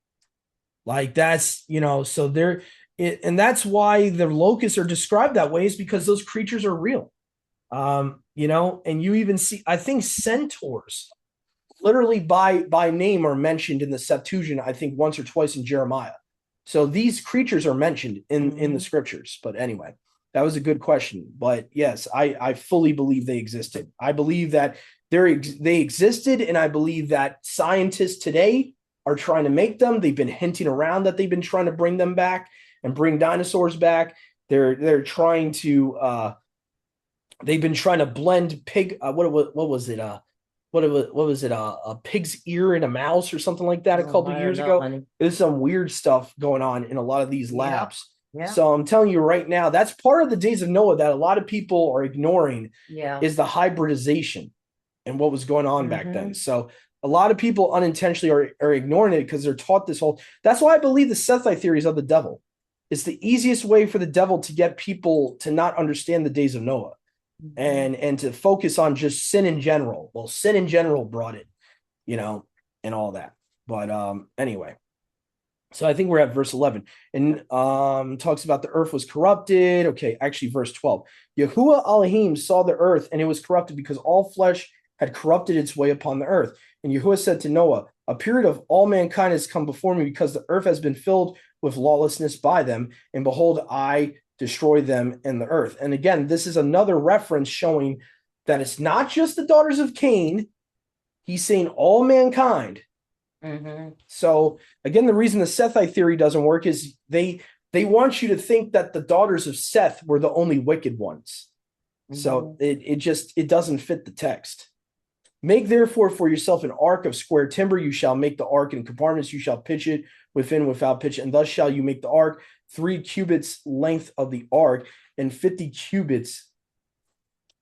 Like that's, so and that's why the locusts are described that way, is because those creatures are real. And you even see, I think centaurs literally by name are mentioned in the Septuagint, I think once or twice in Jeremiah. So these creatures are mentioned in the scriptures. But anyway, that was a good question. But yes, I fully believe they existed. I believe that they existed, and I believe that scientists today are trying to make them. They've been hinting around that they've been trying to bring them back and bring dinosaurs back. They're trying to they've been trying to blend pig what was it a pig's ear and a mouse or something like that a couple of years ago. Honey. There's some weird stuff going on in a lot of these labs. Yeah. So I'm telling you right now, that's part of the days of Noah that a lot of people are ignoring. Is the hybridization and what was going on back then. So a lot of people unintentionally are ignoring it because they're taught this whole. That's why I believe the Sethite theories of the devil. It's the easiest way for the devil to get people to not understand the days of Noah. And to focus on just sin in general. Well, sin in general brought it, and all that. But anyway, so I think we're at verse 11, and talks about the earth was corrupted. Okay, actually, verse 12. Yahuwah Elohim saw the earth, and it was corrupted because all flesh had corrupted its way upon the earth. And Yahuwah said to Noah, a period of all mankind has come before me, because the earth has been filled with lawlessness by them. And behold, I destroy them in the earth. And again, this is another reference showing that it's not just the daughters of Cain. He's saying all mankind. So again, the reason the Sethite theory doesn't work is they want you to think that the daughters of Seth were the only wicked ones. So it doesn't fit the text. Make therefore for yourself an ark of square timber. You shall make the ark in compartments. You shall pitch it within without pitch. And thus shall you make the ark, 3 cubits length of the ark, and 50 cubits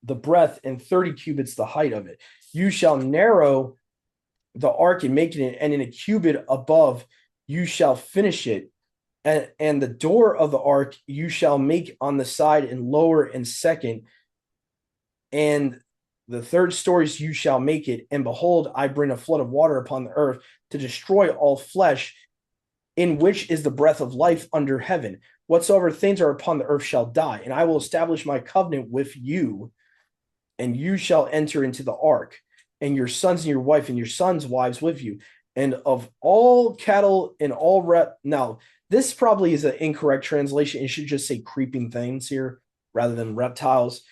the breadth, and 30 cubits the height of it. You shall narrow the ark and make it, and in a cubit above you shall finish it. And the door of the ark you shall make on the side and lower and second. And the third stories you shall make it. And behold, I bring a flood of water upon the earth to destroy all flesh, in which is the breath of life under heaven. Whatsoever things are upon the earth shall die. And I will establish my covenant with you, and you shall enter into the ark, and your sons and your wife and your sons' wives with you. And of all cattle and all now, this probably is an incorrect translation. It should just say creeping things here rather than reptiles.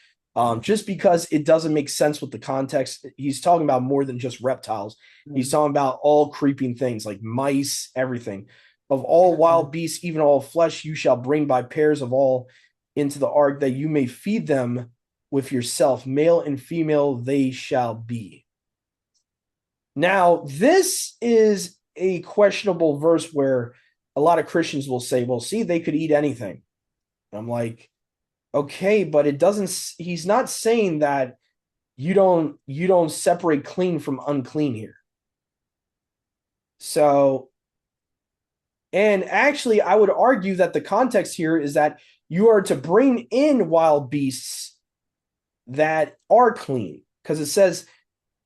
Just because it doesn't make sense with the context. He's talking about more than just reptiles. He's talking about all creeping things like mice, everything. Of all wild beasts, even all flesh, you shall bring by pairs of all into the ark, that you may feed them with yourself. Male and female they shall be. Now, this is a questionable verse where a lot of Christians will say, well, see, they could eat anything. And I'm like, okay, but it doesn't, he's not saying that you don't separate clean from unclean here. So, and actually I would argue that the context here is that you are to bring in wild beasts that are clean, because it says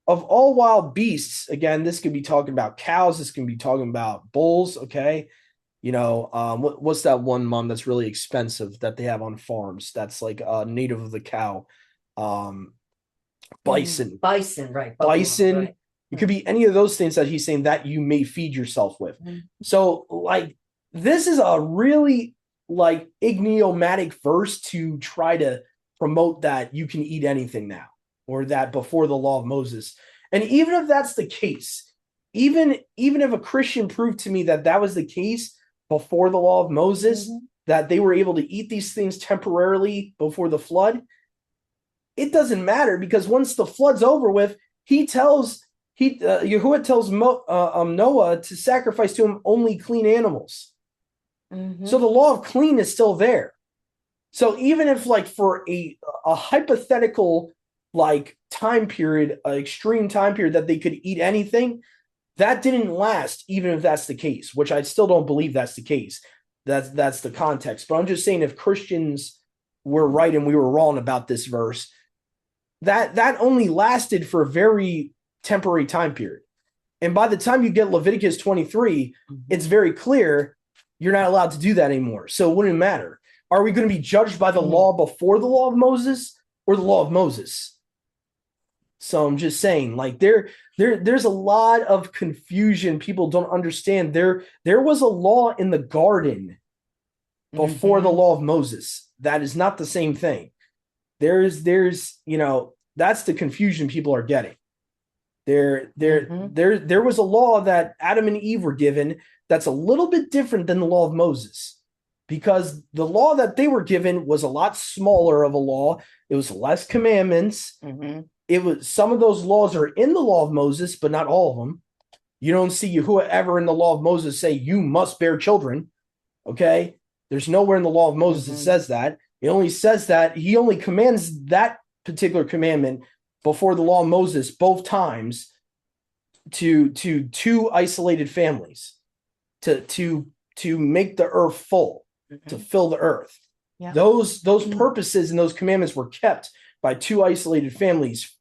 of all wild beasts. Again, this could be talking about cows, this can be talking about bulls. Okay. What's that one, Mom, that's really expensive that they have on farms that's like native of the cow? Bison. Bison, right. Bison. Right. It could be any of those things that he's saying that you may feed yourself with. So like, this is a really like idiomatic verse to try to promote that you can eat anything now, or that before the law of Moses. And even if that's the case, even if a Christian proved to me that that was the case before the law of Moses, that they were able to eat these things temporarily before the flood, it doesn't matter, because once the flood's over with, Yahuwah tells Noah to sacrifice to him only clean animals. So the law of clean is still there. So even if, like, for a hypothetical, like, time period, an extreme time period that they could eat anything, that didn't last, even if that's the case, which I still don't believe that's the case. That's the context. But I'm just saying, if Christians were right and we were wrong about this verse, that only lasted for a very temporary time period. And by the time you get Leviticus 23, it's very clear you're not allowed to do that anymore. So it wouldn't matter. Are we going to be judged by the law before the law of Moses or the law of Moses? So I'm just saying, like, there's a lot of confusion. People don't understand. There was a law in the garden before the law of Moses. That is not the same thing. There's that's the confusion people are getting. There was a law that Adam and Eve were given that's a little bit different than the law of Moses, because the law that they were given was a lot smaller of a law. It was less commandments. It was, some of those laws are in the law of Moses, but not all of them. You don't see Yahuwah ever in the law of Moses say you must bear children. Okay, there's nowhere in the law of Moses that says that. It only says that he only commands that particular commandment before the law of Moses both times to two isolated families to make the earth full, to fill the earth. Yeah. Those purposes and those commandments were kept by two isolated families,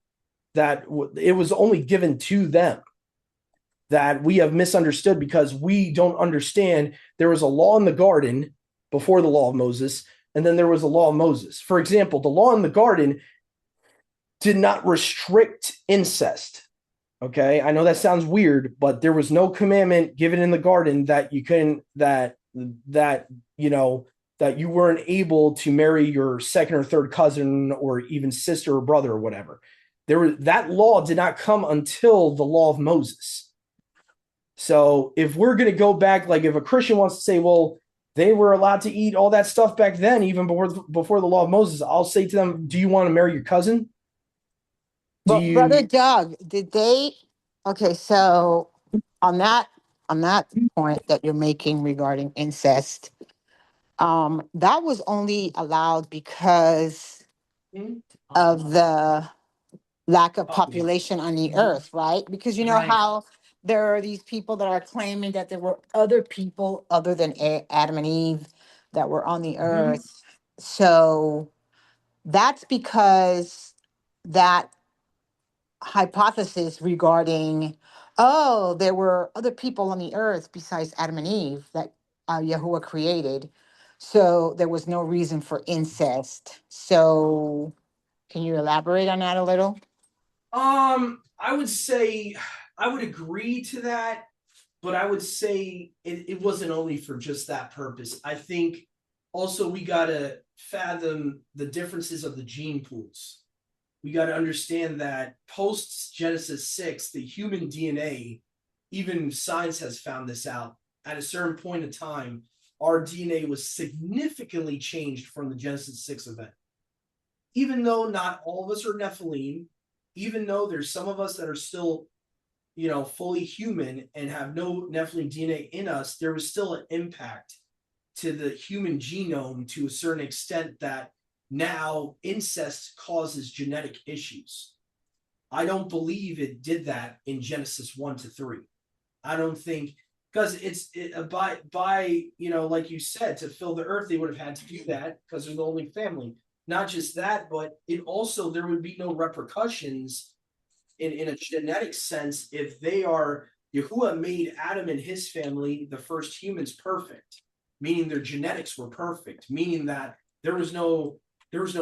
that it was only given to them, that we have misunderstood because we don't understand there was a law in the garden before the law of Moses, and then there was a law of Moses. For example, the law in the garden did not restrict incest. Okay, I know that sounds weird, but there was no commandment given in the garden that you couldn't, that you weren't able to marry your second or third cousin or even sister or brother or whatever. That law did not come until the law of Moses. So if we're going to go back, like if a Christian wants to say, well, they were allowed to eat all that stuff back then, even before the law of Moses, I'll say to them, do you want to marry your cousin? Brother Doug, did they? Okay, so on that point that you're making regarding incest, that was only allowed because of the lack of population on the earth, right? Because you know how there are these people that are claiming that there were other people other than Adam and Eve that were on the earth. So that's because that hypothesis regarding, there were other people on the earth besides Adam and Eve that Yahuwah created. So there was no reason for incest. So can you elaborate on that a little? I would say I would agree to that, but I would say it wasn't only for just that purpose. I think also we got to fathom the differences of the gene pools. We got to understand that post Genesis 6, the human DNA, even science has found this out, at a certain point in time, our DNA was significantly changed from the Genesis 6 event. Even though not all of us are Nephilim, even though there's some of us that are still, fully human and have no Nephilim DNA in us, there was still an impact to the human genome to a certain extent that now incest causes genetic issues. I don't believe it did that in Genesis 1-3. I don't think, because by like you said, to fill the earth, they would have had to do that because they're the only family. Not just that, but it also, there would be no repercussions in a genetic sense if Yahuwah made Adam and his family, the first humans, perfect, meaning their genetics were perfect, meaning that there was no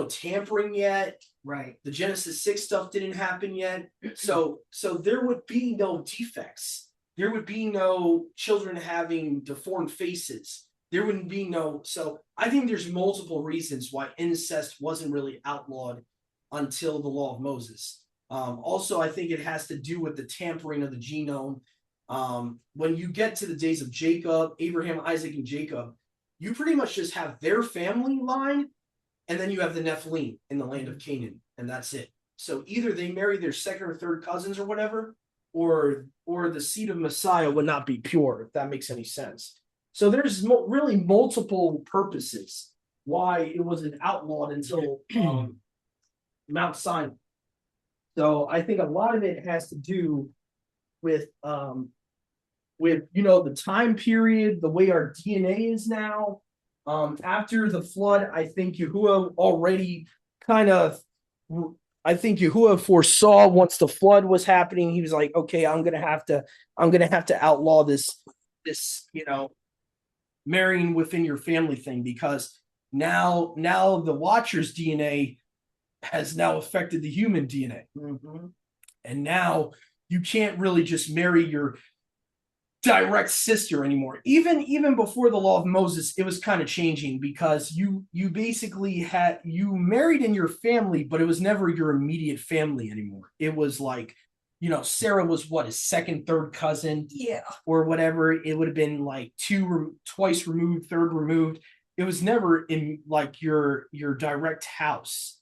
tampering yet. Right. The Genesis 6 stuff didn't happen yet. So there would be no defects. There would be no children having deformed faces. there wouldn't be no. So I think there's multiple reasons why incest wasn't really outlawed until the law of Moses. Also, I think it has to do with the tampering of the genome. When you get to the days of Jacob, Abraham, Isaac, and Jacob, you pretty much just have their family line, and then you have the Nephilim in the land of Canaan, and that's it. So either they marry their second or third cousins or whatever, or the seed of Messiah would not be pure, if that makes any sense. So there's really multiple purposes why it wasn't outlawed until Mount Sinai. So I think a lot of it has to do with the time period, the way our DNA is now. After the flood, I think Yahuwah already I think Yahuwah foresaw once the flood was happening. He was like, okay, I'm gonna have to outlaw this marrying within your family thing, because now the Watcher's DNA has now affected the human DNA. Mm-hmm. And now you can't really just marry your direct sister anymore. Even before the law of Moses, it was kind of changing, because you basically you married in your family, but it was never your immediate family anymore. It was like, Sarah was his second, third cousin, or whatever. It would have been like twice removed, third removed. It was never in like your direct house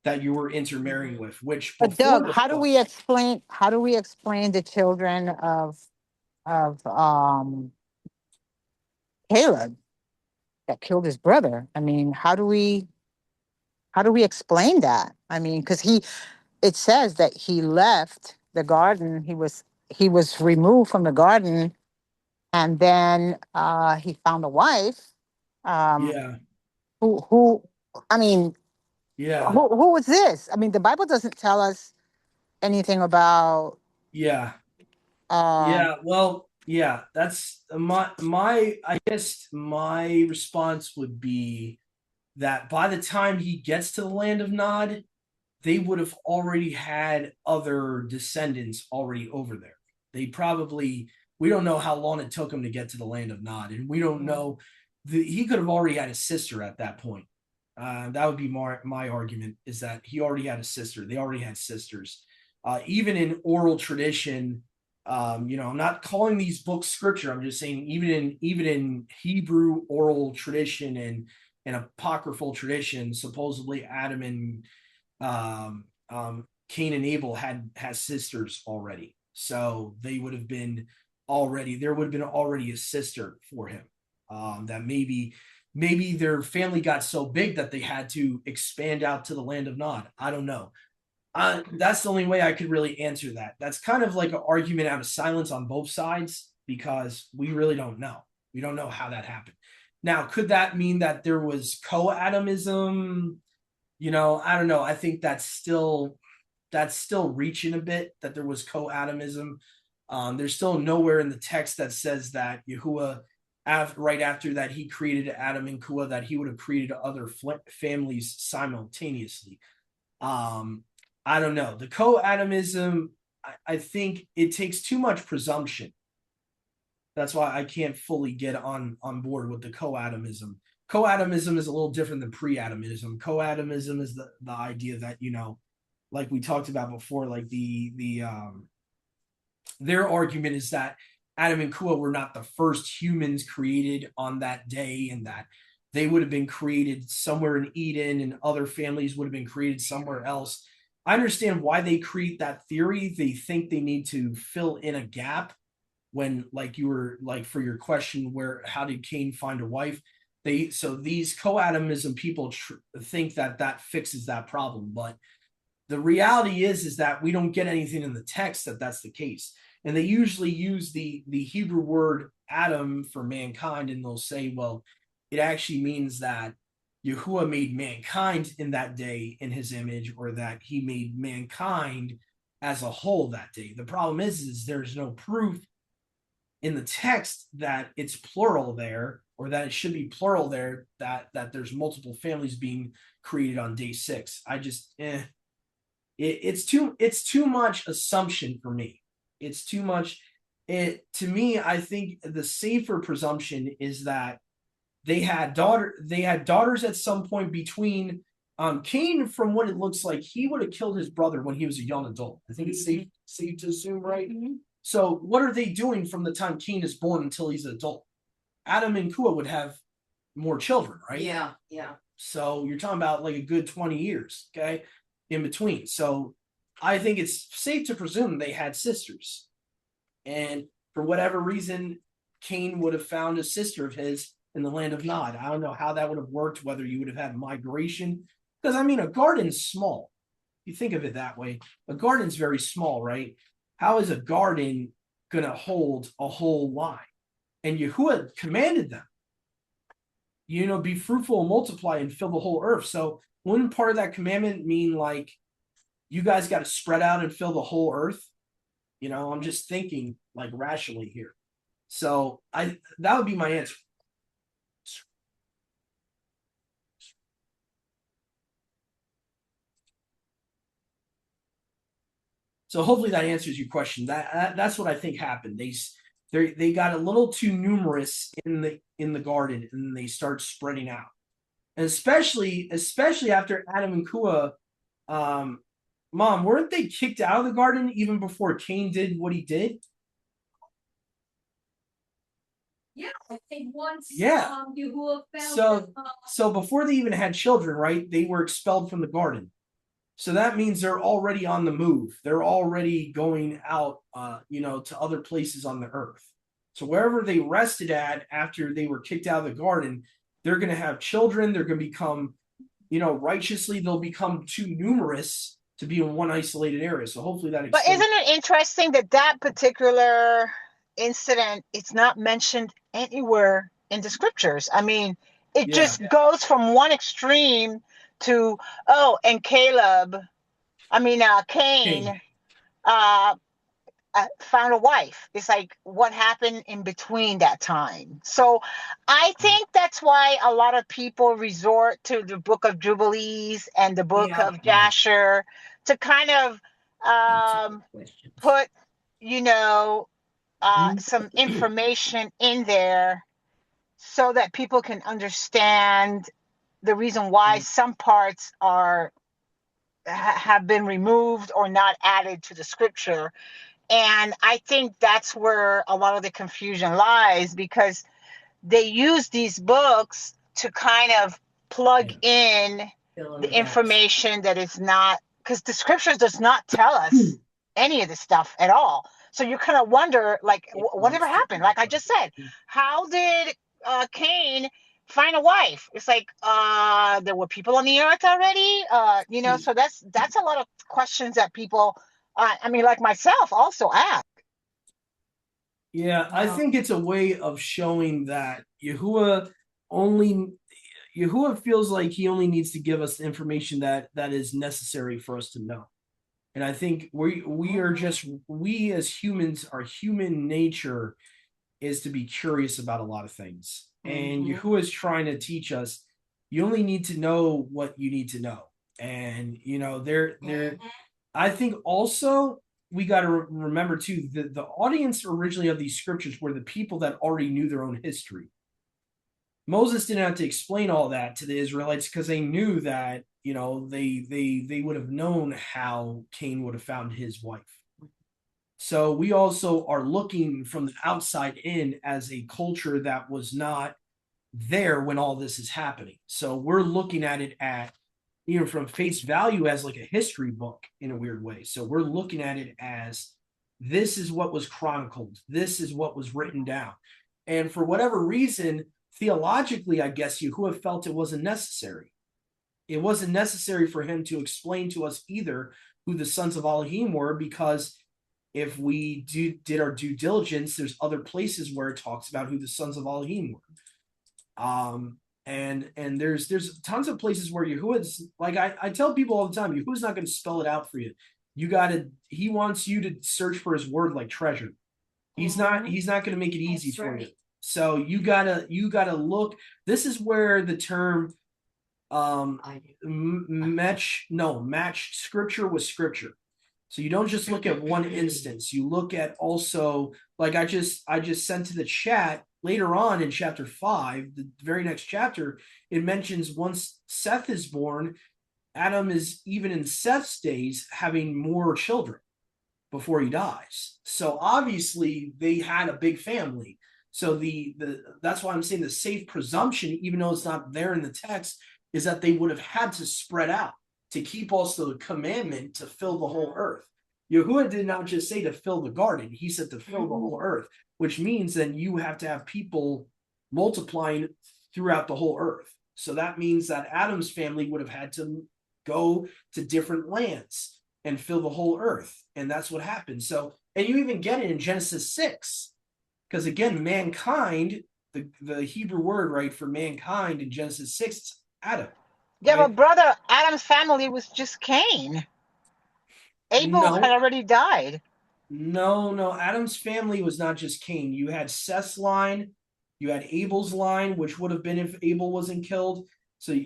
that you were intermarrying with. Which, But Doug, how do we explain the children of Caleb that killed his brother? I mean, how do we explain that? I mean, because it says that he left the garden. He was removed from the garden, and then he found a wife. Yeah. Who? I mean, Yeah. who was this? I mean, the Bible doesn't tell us anything about. Yeah. Um, Well, yeah. That's my. I guess my response would be that by the time he gets to the land of Nod, they would have already had other descendants already over there. We don't know how long it took him to get to the land of Nod, and we don't know he could have already had a sister at that point. That would be my argument, is that he already had a sister. They already had sisters. Even in oral tradition, I'm not calling these books scripture. I'm just saying even in Hebrew oral tradition and apocryphal tradition, supposedly Adam and Cain and Abel has sisters already. So they would have been there would have been already a sister for him. That maybe their family got so big that they had to expand out to the land of Nod. I don't know. That's the only way I could really answer that. That's kind of like an argument out of silence on both sides, because we really don't know. We don't know how that happened. Now, could that mean that there was co-Adamism? I don't know. I think that's still reaching a bit, that there was co-Adamism. There's still nowhere in the text that says that Yahuwah, right after that he created Adam and Kua, that he would have created other families simultaneously. I don't know. The co-Adamism, I think it takes too much presumption. That's why I can't fully get on board with the co-Adamism. Co-Adamism is a little different than pre-Adamism. Co-Adamism is the idea that, like we talked about before, like their argument is that Adam and Kua were not the first humans created on that day, and that they would have been created somewhere in Eden, and other families would have been created somewhere else. I understand why they create that theory. They think they need to fill in a gap, when, like you were like, for your question, how did Cain find a wife? So these co-Adamism people think that fixes that problem, but the reality is that we don't get anything in the text that that's the case. And they usually use the Hebrew word Adam for mankind, and they'll say, well, it actually means that Yahuwah made mankind in that day in his image, or that he made mankind as a whole that day. The problem is there's no proof in the text that it's plural there, or that it should be plural there, that there's multiple families being created on day 6. I just it's too much assumption for me. It's too much. To me, I think the safer presumption is that they had daughters at some point between Cain, from what it looks like, he would have killed his brother when he was a young adult. I think it's safe to assume, right? So what are they doing from the time Cain is born until he's an adult? Adam and Kua would have more children, right? Yeah. So you're talking about like a good 20 years, okay, in between. So I think it's safe to presume they had sisters. And for whatever reason, Cain would have found a sister of his in the land of Nod. I don't know how that would have worked, whether you would have had migration. Because, I mean, a garden's small. You think of it that way. A garden's very small, right? How is a garden going to hold a whole line? And Yahuwah commanded them, be fruitful and multiply and fill the whole earth. So wouldn't part of that commandment mean like you guys got to spread out and fill the whole earth? I'm just thinking like rationally here. So that would be my answer. So hopefully that answers your question. That's what I think happened. They got a little too numerous in the garden, and they start spreading out. And especially after Adam and Kua, Mom, weren't they kicked out of the garden even before Cain did what he did? Yeah, I think once Yahuwah found so before they even had children, right? They were expelled from the garden. So that means they're already on the move. They're already going out, to other places on the earth. So wherever they rested at after they were kicked out of the garden, they're going to have children. They're going to become, righteously, they'll become too numerous to be in one isolated area. So hopefully that explains. But isn't it interesting that particular incident is not mentioned anywhere in the scriptures? I mean, it just goes from one extreme to, and Cain found a wife. It's like, what happened in between that time? So I think that's why a lot of people resort to the book of Jubilees and the book of Jasher to kind of put, some information in there so that people can understand the reason why some parts have been removed or not added to the scripture. And I think that's where a lot of the confusion lies, because they use these books to kind of plug in the information that is not, because the scriptures does not tell us any of this stuff at all. So you kind of wonder, like, whatever happened? Like I just said, how did Cain find a wife? It's like there were people on the earth already, so that's a lot of questions that people, like myself, also ask. Yeah, I think it's a way of showing that Yahuwah feels like he only needs to give us the information that is necessary for us to know. And I think we as humans, our human nature is to be curious about a lot of things. And Yahuwah is trying to teach us, you only need to know what you need to know. And, I think also we got to remember too, the audience originally of these scriptures were the people that already knew their own history. Moses didn't have to explain all that to the Israelites because they knew that, they would have known how Cain would have found his wife. So we also are looking from the outside in as a culture that was not there when all this is happening. So we're looking at it from face value as like a history book in a weird way. So we're looking at it as this is what was chronicled. This is what was written down. And for whatever reason, theologically, I guess Yahuwah felt it wasn't necessary. It wasn't necessary for him to explain to us either who the sons of Elohim were, because if we did our due diligence, there's other places where it talks about who the sons of Elohim were. And there's tons of places where Yahuwah's, like I tell people all the time, Yahuwah's not going to spell it out for you. He wants you to search for his word like treasure. He's not going to make it easy for you. So you gotta look. This is where the term match scripture with scripture. So you don't just look at one instance. You look at also, like I just sent to the chat later on in chapter 5, the very next chapter, it mentions once Seth is born, Adam is, even in Seth's days, having more children before he dies. So obviously they had a big family. So the that's why I'm saying the safe presumption, even though it's not there in the text, is that they would have had to spread out to keep also the commandment to fill the whole earth. Yahuwah did not just say to fill the garden, he said to fill the whole earth, which means then you have to have people multiplying throughout the whole earth. So that means that Adam's family would have had to go to different lands and fill the whole earth. And that's what happened. So, and you even get it in Genesis 6, because again, mankind, the Hebrew word, right, for mankind in Genesis 6, is Adam. Yeah, right? but brother, Adam's family was just Cain. Abel had already died. No. Adam's family was not just Cain. You had Seth's line, you had Abel's line, which would have been if Abel wasn't killed. So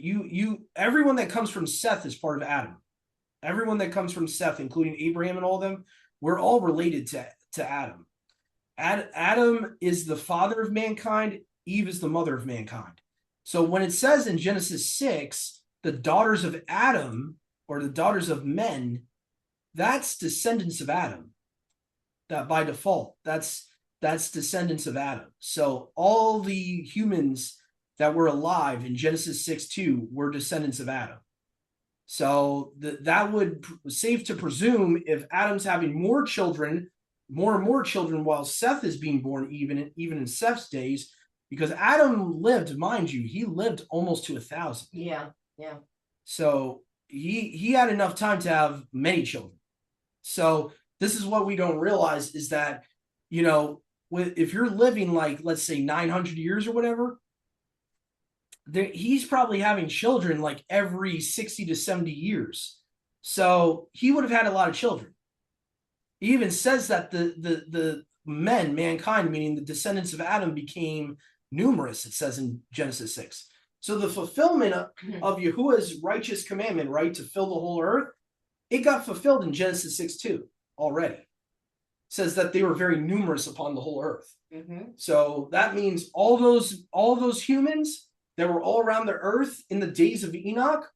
everyone that comes from Seth is part of Adam. Everyone that comes from Seth, including Abraham and all of them, we're all related to Adam. Adam is the father of mankind. Eve is the mother of mankind. So when it says in Genesis 6, the daughters of Adam, or the daughters of men, that's descendants of Adam. That by default, that's descendants of Adam. So all the humans that were alive in Genesis 6:2 were descendants of Adam. So that would safe to presume if Adam's having more and more children, while Seth is being born, even in Seth's days, because Adam lived, mind you, he lived almost to 1,000. Yeah. So he had enough time to have many children. So this is what we don't realize is that, if you're living like, let's say 900 years or whatever, he's probably having children like every 60 to 70 years. So he would have had a lot of children. He even says that the men, mankind, meaning the descendants of Adam, became numerous, it says in Genesis 6. So the fulfillment of Yahuwah's righteous commandment, right, to fill the whole earth, it got fulfilled in Genesis 6:2 already. It says that they were very numerous upon the whole earth. So that means all those humans that were all around the earth in the days of Enoch,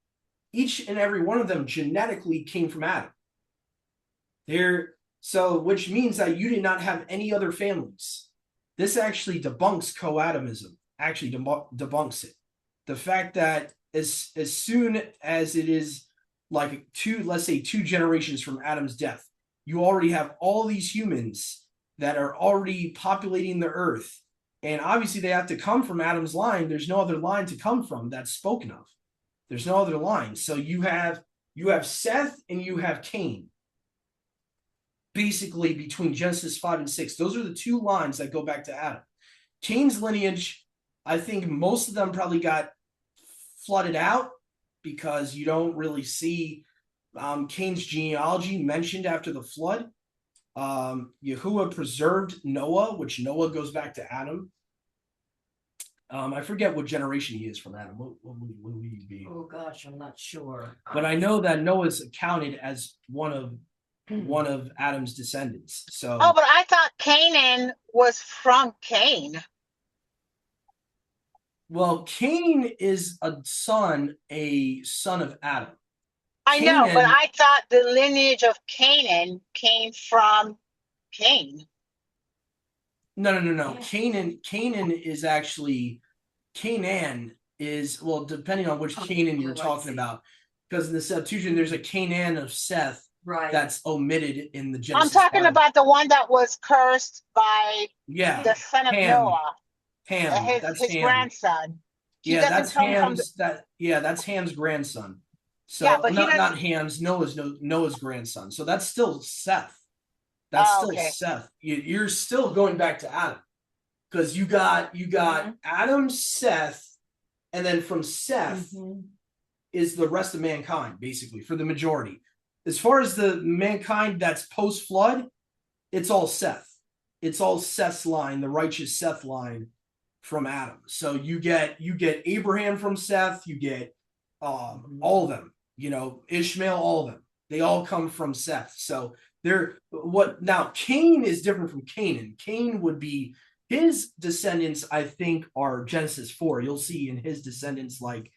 each and every one of them genetically came from Adam. So which means that you did not have any other families. This actually debunks co-Adamism, actually debunks it. The fact that as soon as it is like let's say two generations from Adam's death, you already have all these humans that are already populating the earth. And obviously they have to come from Adam's line. There's no other line to come from that's spoken of. There's no other line. So you have Seth and you have Cain. Basically between Genesis 5 and 6. Those are the two lines that go back to Adam. Cain's lineage, I think most of them probably got flooded out because you don't really see Cain's genealogy mentioned after the flood. Yahuwah preserved Noah, which Noah goes back to Adam. I forget what generation he is from Adam. What would he be? Oh gosh, I'm not sure. But I know that Noah's accounted as one of Adam's descendants. So but I thought Canaan was from Cain. Well, Cain is a son of Adam. I know, but I thought the lineage of Canaan came from Cain. No. Yeah. Canaan is actually, Canaan is, well, depending on which Canaan you're talking about, because in the Septuagint, there's a Canaan of Seth that's omitted in the Genesis. I'm talking about the one that was cursed by the son of Noah. Ham, his grandson. That's Ham's grandson. So but not Ham's, Noah's grandson. So that's still Seth. Seth. You're still going back to Adam, because you got Adam, Seth, and then from Seth is the rest of mankind, basically, for the majority. As far as the mankind that's post flood, it's all Seth. It's all Seth's line, the righteous Seth line from Adam. So you get Abraham from Seth, you get all of them, Ishmael, all of them. They all come from Seth. So now Cain is different from Canaan. Cain would be His descendants, I think, are Genesis 4. You'll see in his descendants, like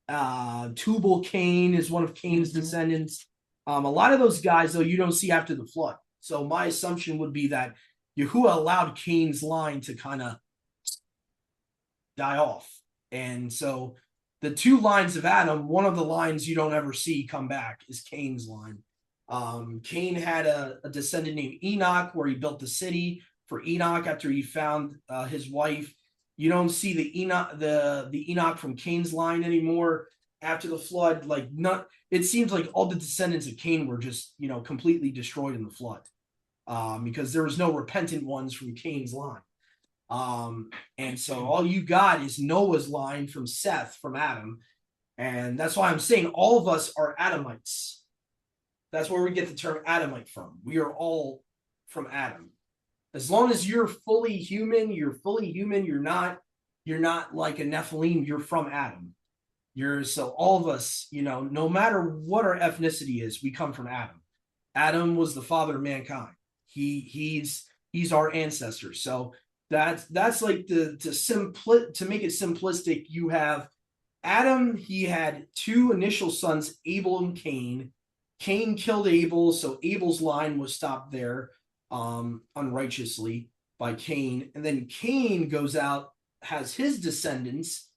Tubal Cain is one of Cain's descendants. A lot of those guys, though, you don't see after the flood. So my assumption would be that Yahuwah allowed Cain's line to kind of die off. And so the two lines of Adam, one of the lines you don't ever see come back is Cain's line. Cain had a descendant named Enoch, where he built the city for Enoch after he found his wife. You don't see the Enoch from Cain's line anymore after the flood. Like, not, it seems like all the descendants of Cain were just, completely destroyed in the flood, because there was no repentant ones from Cain's line. And so all you got is Noah's line from Seth, from Adam. And that's why I'm saying all of us are Adamites. That's where we get the term Adamite from. We are all from Adam. As long as you're fully human, you're fully human. You're not like a Nephilim. You're from Adam. So all of us, no matter what our ethnicity is, we come from Adam. Adam was the father of mankind. He's our ancestor. So that's like to make it simplistic. You have Adam. He had two initial sons, Abel and Cain. Cain killed Abel, so Abel's line was stopped there unrighteously by Cain. And then Cain goes out, has his descendants,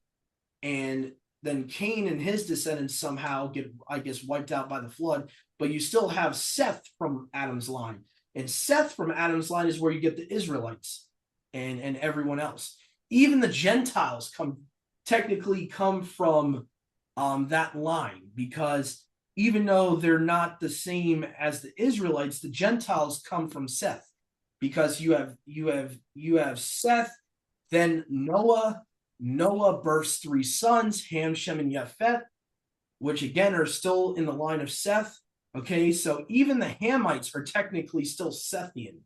and then Cain and his descendants somehow get, I guess, wiped out by the flood. But you still have Seth from Adam's line. And Seth from Adam's line is where you get the Israelites and everyone else. Even the Gentiles technically come from that line, because even though they're not the same as the Israelites, the Gentiles come from Seth, because you have Seth, then Noah. Noah births three sons, Ham, Shem, and Japheth, which again are still in the line of Seth. Okay, so even the Hamites are technically still Sethian.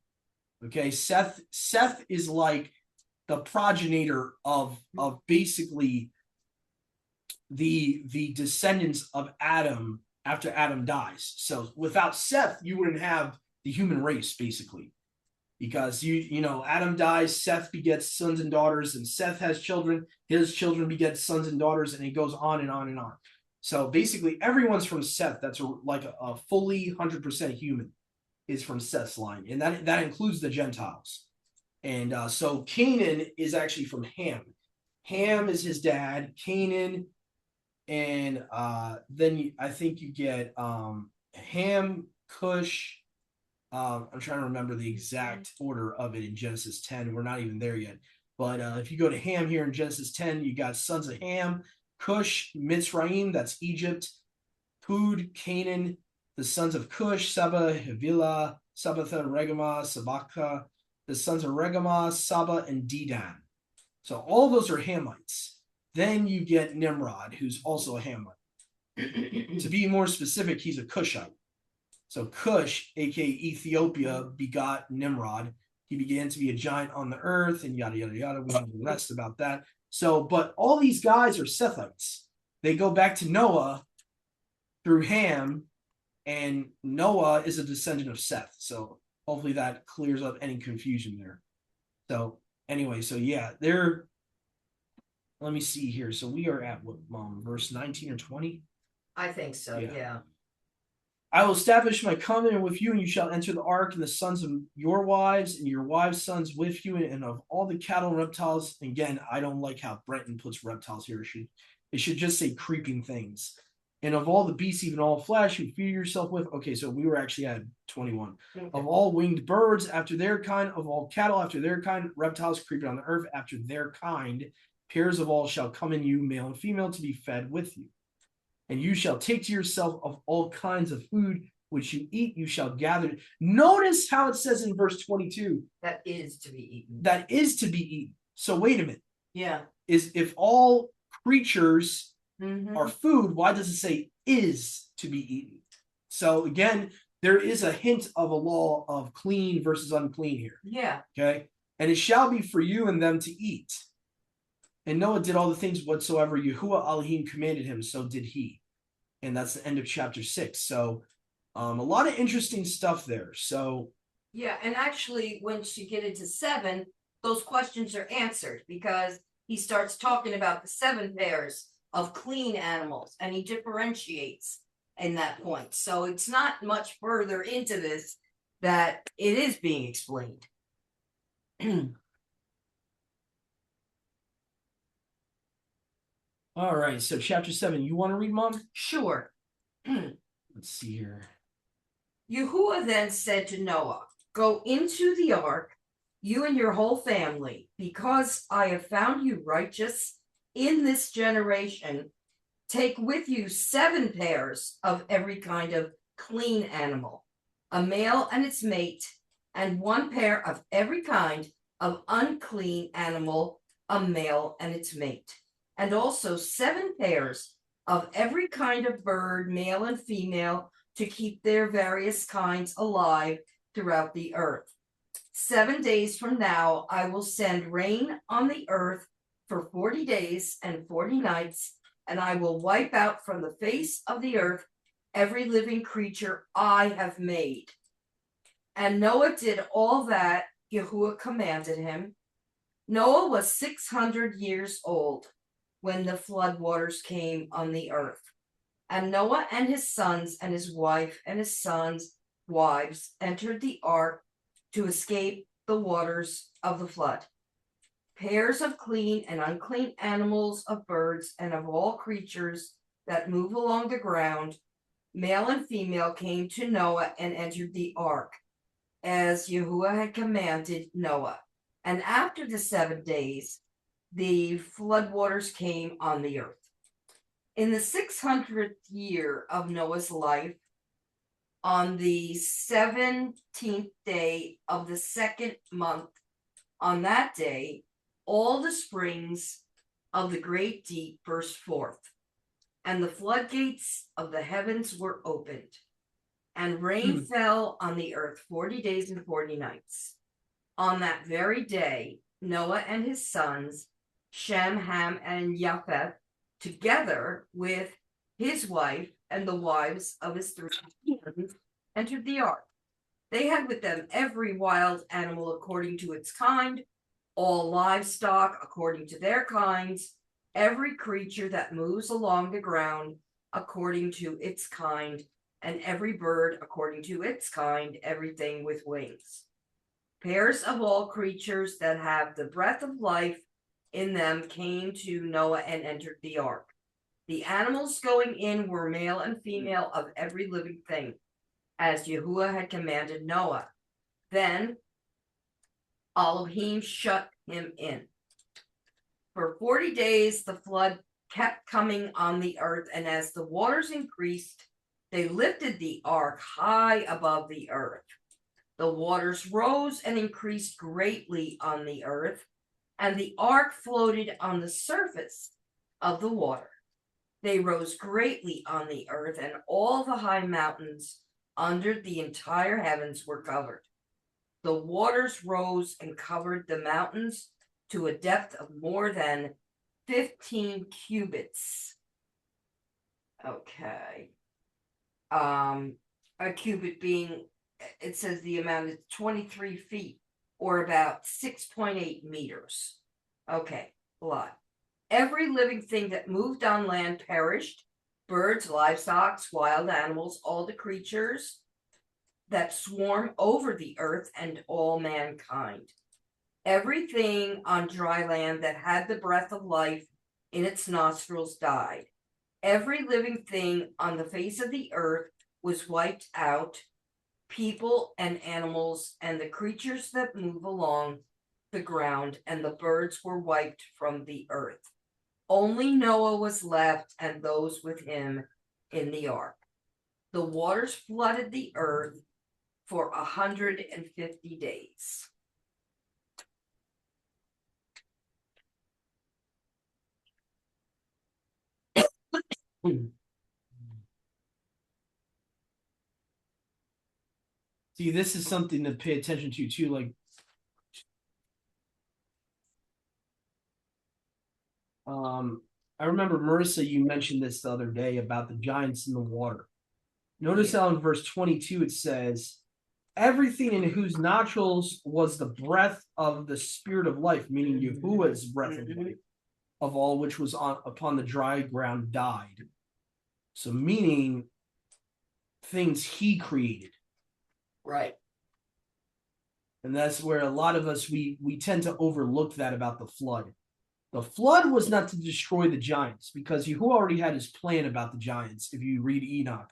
Okay, Seth is like the progenitor of basically the descendants of Adam after Adam dies. So without Seth, you wouldn't have the human race, basically, because Adam dies, Seth begets sons and daughters, and Seth has children, his children beget sons and daughters, and it goes on and on and on. So basically everyone's from Seth. That's like a fully 100% human is from Seth's line, and that includes the Gentiles. And so Canaan is actually from Ham. Ham is his dad, Canaan. And then I think you get Ham, Cush. I'm trying to remember the exact order of it in Genesis 10. We're not even there yet. But if you go to Ham here in Genesis 10, you got sons of Ham, Cush, Mitzrayim, that's Egypt, Pud, Canaan, the sons of Cush, Saba, Havilah, Sabatha, Regama, Sabaka, the sons of Regama, Saba, and Dedan. So all of those are Hamites. Then you get Nimrod, who's also a Hamite. To be more specific, he's a Cushite. So Cush, aka Ethiopia, begot Nimrod. He began to be a giant on the earth, and yada yada yada. We know the rest about that. So, but all these guys are Sethites. They go back to Noah through Ham, and Noah is a descendant of Seth. So hopefully that clears up any confusion there. So anyway, so yeah, they're. Let me see here. So we are at what, verse 19 or 20? I think so, yeah. I will establish my covenant with you, and you shall enter the ark, and the sons of your wives and your wives' sons with you, and of all the cattle and reptiles. And again, I don't like how Brenton puts reptiles here. It should just say creeping things. And of all the beasts, even all flesh, you feed yourself with. Okay, so we were actually at 21. Okay. Of all winged birds after their kind, of all cattle after their kind, reptiles creeping on the earth after their kind, pairs of all shall come in you, male and female, to be fed with you. And you shall take to yourself of all kinds of food which you eat, you shall gather. Notice how it says in verse 22. That is to be eaten. That is to be eaten. So wait a minute. Yeah. If all creatures are food, why does it say is to be eaten? So again, there is a hint of a law of clean versus unclean here. Yeah. Okay. And it shall be for you and them to eat. And Noah did all the things whatsoever Yahuwah Elohim commanded him, so did he. And that's the end of chapter 6. So a lot of interesting stuff there. So yeah, and actually, once you get into 7, those questions are answered because he starts talking about the 7 pairs of clean animals and he differentiates in that point. So it's not much further into this that it is being explained. All right, so chapter 7. You want to read, Mom? Sure. Let's see here. Yahuwah then said to Noah, "Go into the ark, you and your whole family, because I have found you righteous in this generation. Take with you 7 pairs of every kind of clean animal, a male and its mate, and 1 pair of every kind of unclean animal, a male and its mate, and also 7 pairs of every kind of bird, male and female, to keep their various kinds alive throughout the earth. 7 days from now, I will send rain on the earth for 40 days and 40 nights, and I will wipe out from the face of the earth every living creature I have made." And Noah did all that Yahuwah commanded him. Noah was 600 years old when the flood waters came on the earth. And Noah and his sons and his wife and his sons' wives entered the ark to escape the waters of the flood. Pairs of clean and unclean animals, of birds, and of all creatures that move along the ground, male and female, came to Noah and entered the ark, as Yahuwah had commanded Noah. And after the 7 days, the flood waters came on the earth. In the 600th year of Noah's life, on the 17th day of the 2nd month, on that day, all the springs of the great deep burst forth, and the floodgates of the heavens were opened, and rain fell on the earth 40 days and 40 nights. On that very day, Noah and his sons, Shem, Ham, and Japheth, together with his wife and the wives of his 3 sons, entered the ark. They had with them every wild animal according to its kind, all livestock according to their kinds, every creature that moves along the ground according to its kind, and every bird according to its kind, everything with wings. Pairs of all creatures that have the breath of life in them came to Noah and entered the ark. The animals going in were male and female of every living thing, as Yahuwah had commanded Noah. Then Elohim shut him in. For 40 days the flood kept coming on the earth, and as the waters increased, they lifted the ark high above the earth. The waters rose and increased greatly on the earth, and the ark floated on the surface of the water. They rose greatly on the earth, and all the high mountains under the entire heavens were covered. The waters rose and covered the mountains to a depth of more than 15 cubits. Okay. A cubit being, it says the amount is 23 feet, or about 6.8 meters. Okay, a lot. Every living thing that moved on land perished: birds, livestock, wild animals, all the creatures that swarm over the earth, and all mankind. Everything on dry land that had the breath of life in its nostrils died. Every living thing on the face of the earth was wiped out, people and animals, and the creatures that move along the ground, and the birds were wiped from the earth. Only Noah was left, and those with him in the ark. The waters flooded the earth for 150 days. See, this is something to pay attention to too. Like, I remember, Marissa, you mentioned this the other day about the giants in the water. Notice how in verse 22 it says, everything in whose nostrils was the breath of the spirit of life, meaning Yahuwah's breath of life, of all which was upon the dry ground died. So meaning things he created. Right. And that's where a lot of us, we tend to overlook that about the flood. The flood was not to destroy the giants, because Yahuwah already had his plan about the giants. If you read Enoch,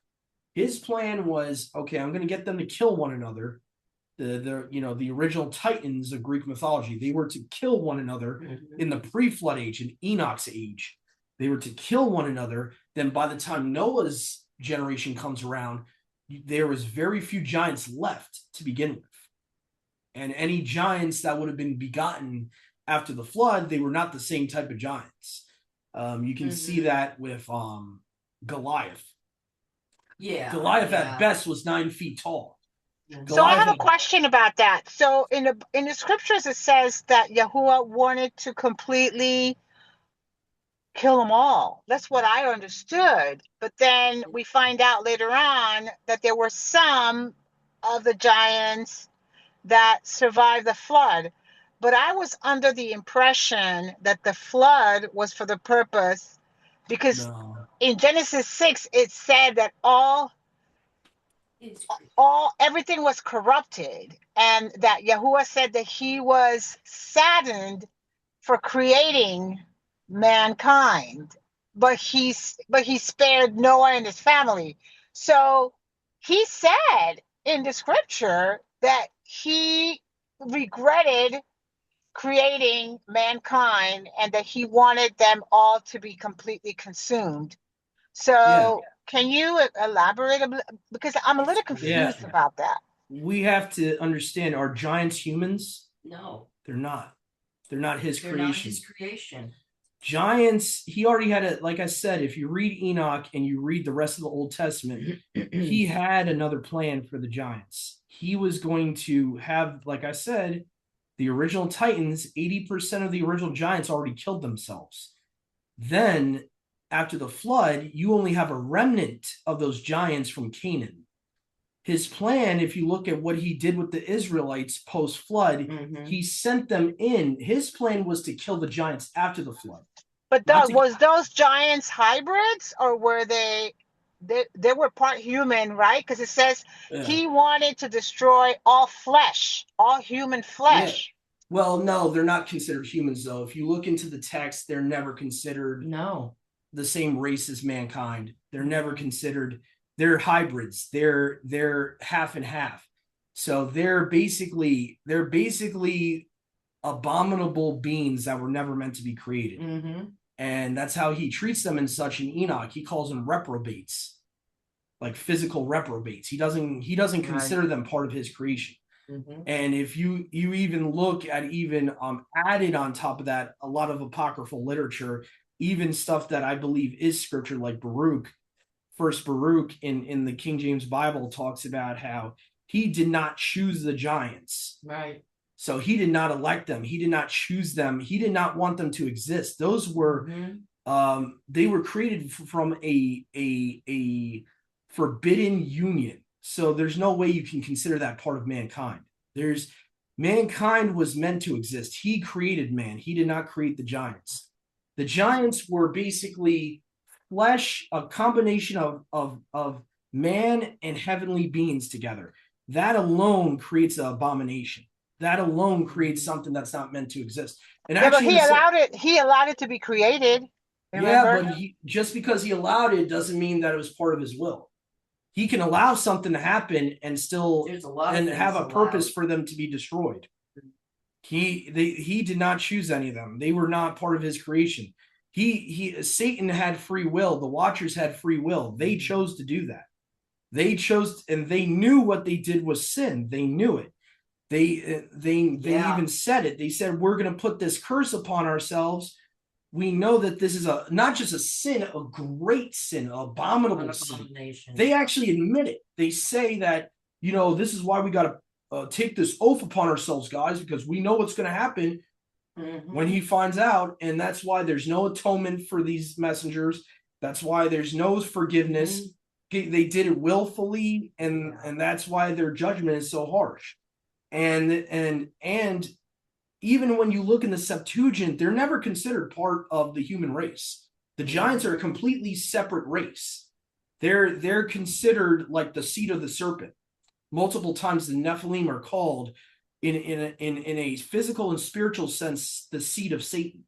his plan was, okay, I'm going to get them to kill one another. The original Titans of Greek mythology, they were to kill one another in the pre-flood age, in Enoch's age. They were to kill one another. Then by the time Noah's generation comes around, there was very few giants left to begin with. And any giants that would have been begotten after the flood, they were not the same type of giants. You can see that with Goliath. Yeah. Goliath at best was 9 feet tall. So I have a question about that. So in the scriptures, it says that Yahuwah wanted to completely kill them all. That's what I understood. But then we find out later on that there were some of the giants that survived the flood. But I was under the impression that the flood was for the purpose, because in Genesis 6, it said that everything was corrupted, and that Yahuwah said that he was saddened for creating mankind, but he spared Noah and his family. So he said in the scripture that he regretted creating mankind and that he wanted them all to be completely consumed. So can you elaborate a bit? Because I'm a little confused about that. We have to understand, are giants humans? No. They're not. They're not his creation. Not his creation. Giants, he already had it. Like I said, if you read Enoch and you read the rest of the Old Testament, he had another plan for the giants. He was going to have, like I said, the original Titans, 80% of the original giants already killed themselves. Then, after the flood, you only have a remnant of those giants from Canaan. His plan, if you look at what he did with the Israelites post-flood, he sent them in. His plan was to kill the giants after the flood. But Doug, was those giants hybrids, or were they were part human, right? Because it says he wanted to destroy all flesh, all human flesh. Yeah. Well, no, they're not considered humans, though. If you look into the text, they're never considered the same race as mankind. They're never considered. They're hybrids. They're half and half. So they're basically abominable beings that were never meant to be created. And that's how he treats them in such an Enoch. He calls them reprobates, like physical reprobates. He doesn't consider them part of his creation. And if you even look at added on top of that, a lot of apocryphal literature, even stuff that I believe is scripture, like Baruch. First Baruch in the King James Bible talks about how he did not choose the giants. Right. So he did not elect them. He did not choose them. He did not want them to exist. Those were they were created from a forbidden union. So there's no way you can consider that part of mankind. Mankind was meant to exist. He created man. He did not create the giants. The giants were basically flesh, a combination of man and heavenly beings together. That alone creates an abomination. That alone creates something that's not meant to exist. And but he allowed it to be created. Remember? Yeah, but just because he allowed it doesn't mean that it was part of his will. He can allow something to happen and still have a purpose for them to be destroyed. He did not choose any of them. They were not part of his creation. Satan had free will. The Watchers had free will. They chose to do that. They chose, and they knew what they did was sin. They knew it. They even said it. They said, we're going to put this curse upon ourselves. We know that this is not just a sin, a great sin, an abominable sin. They actually admit it. They say that, this is why we got to take this oath upon ourselves, guys, because we know what's going to happen when he finds out. And that's why there's no atonement for these messengers. That's why there's no forgiveness. they did it willfully, and that's why their judgment is so harsh. And even when you look in the Septuagint, they're never considered part of the human race. The giants are a completely separate race. They're considered like the seed of the serpent. Multiple times the Nephilim are called in a physical and spiritual sense the seed of Satan.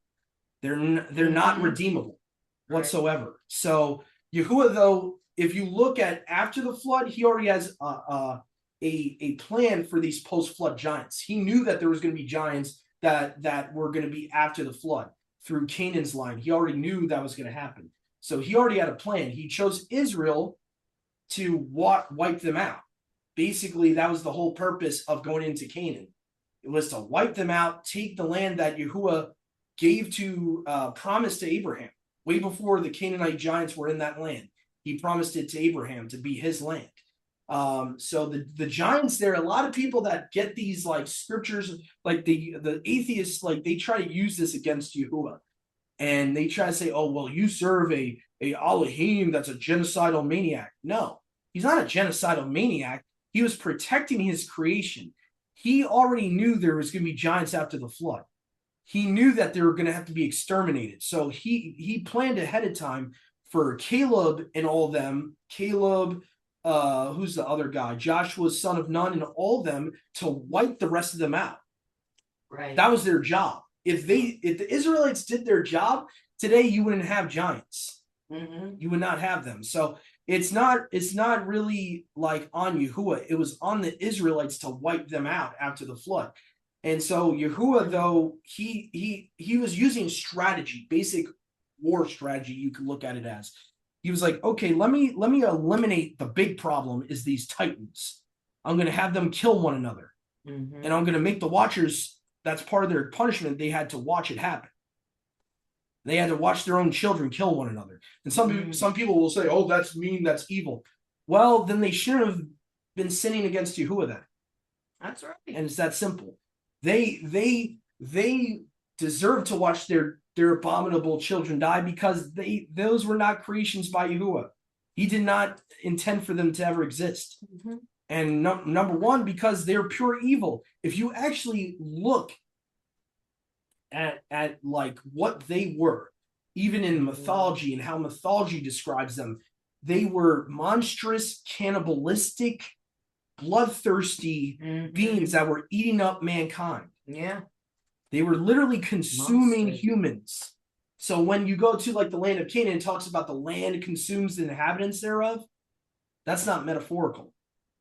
They're not redeemable whatsoever. So Yahuwah, though, if you look at after the flood, he already has a plan for these post-flood giants. He knew that there was going to be giants that were going to be after the flood through Canaan's line. He already knew that was going to happen. So he already had a plan. He chose Israel to wipe them out. Basically, that was the whole purpose of going into Canaan. It was to wipe them out, take the land that Yahuwah gave to promise to Abraham. Way before the Canaanite giants were in that land, he promised it to Abraham to be his land. So the giants there, a lot of people that get these like scriptures, like the atheists, like they try to use this against Yahuwah, and they try to say, oh well, you serve a Elohim that's a genocidal maniac. No, he's not a genocidal maniac. He was protecting his creation. He already knew there was going to be giants after the flood. He knew that they were going to have to be exterminated. So he planned ahead of time for Caleb and all of them. Caleb, who's the other guy? Joshua's son of Nun, and all of them, to wipe the rest of them out. Right. That was their job. If the Israelites did their job today, you wouldn't have giants. You would not have them. So it's not really like on Yahuwah. It was on the Israelites to wipe them out after the flood. And so Yahuwah, though, he was using strategy, basic war strategy, you could look at it as. He was like, okay, let me eliminate the big problem is these titans. I'm going to have them kill one another. And I'm going to make the watchers, that's part of their punishment. They had to watch it happen. They had to watch their own children kill one another. And some people will say, oh, that's mean, that's evil. Well, then they shouldn't have been sinning against Yahuwah then. That's right. And it's that simple. They deserve to watch their abominable children die because those were not creations by Yahuwah. He did not intend for them to ever exist. And number one, because they're pure evil. If you actually look at like what they were, even in mythology and how mythology describes them, they were monstrous, cannibalistic, bloodthirsty beings that were eating up mankind. Yeah. They were literally consuming humans. So when you go to like the land of Canaan, it talks about the land consumes the inhabitants thereof. That's not metaphorical.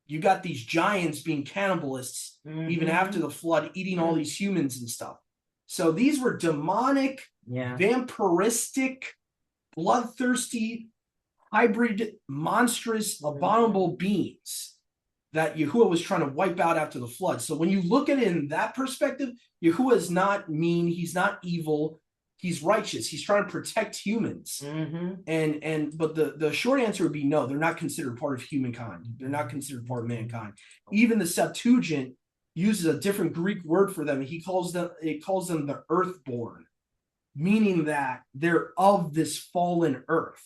You got these giants being cannibalists even after the flood, eating all these humans and stuff. So these were demonic, vampiristic, bloodthirsty, hybrid, monstrous, abominable beings that Yahuwah was trying to wipe out after the flood. So when you look at it in that perspective, Yahuwah is not mean. He's not evil. He's righteous. He's trying to protect humans. But the short answer would be no, they're not considered part of humankind. They're not considered part of mankind. Even the Septuagint uses a different Greek word for them. It calls them the earthborn, meaning that they're of this fallen earth.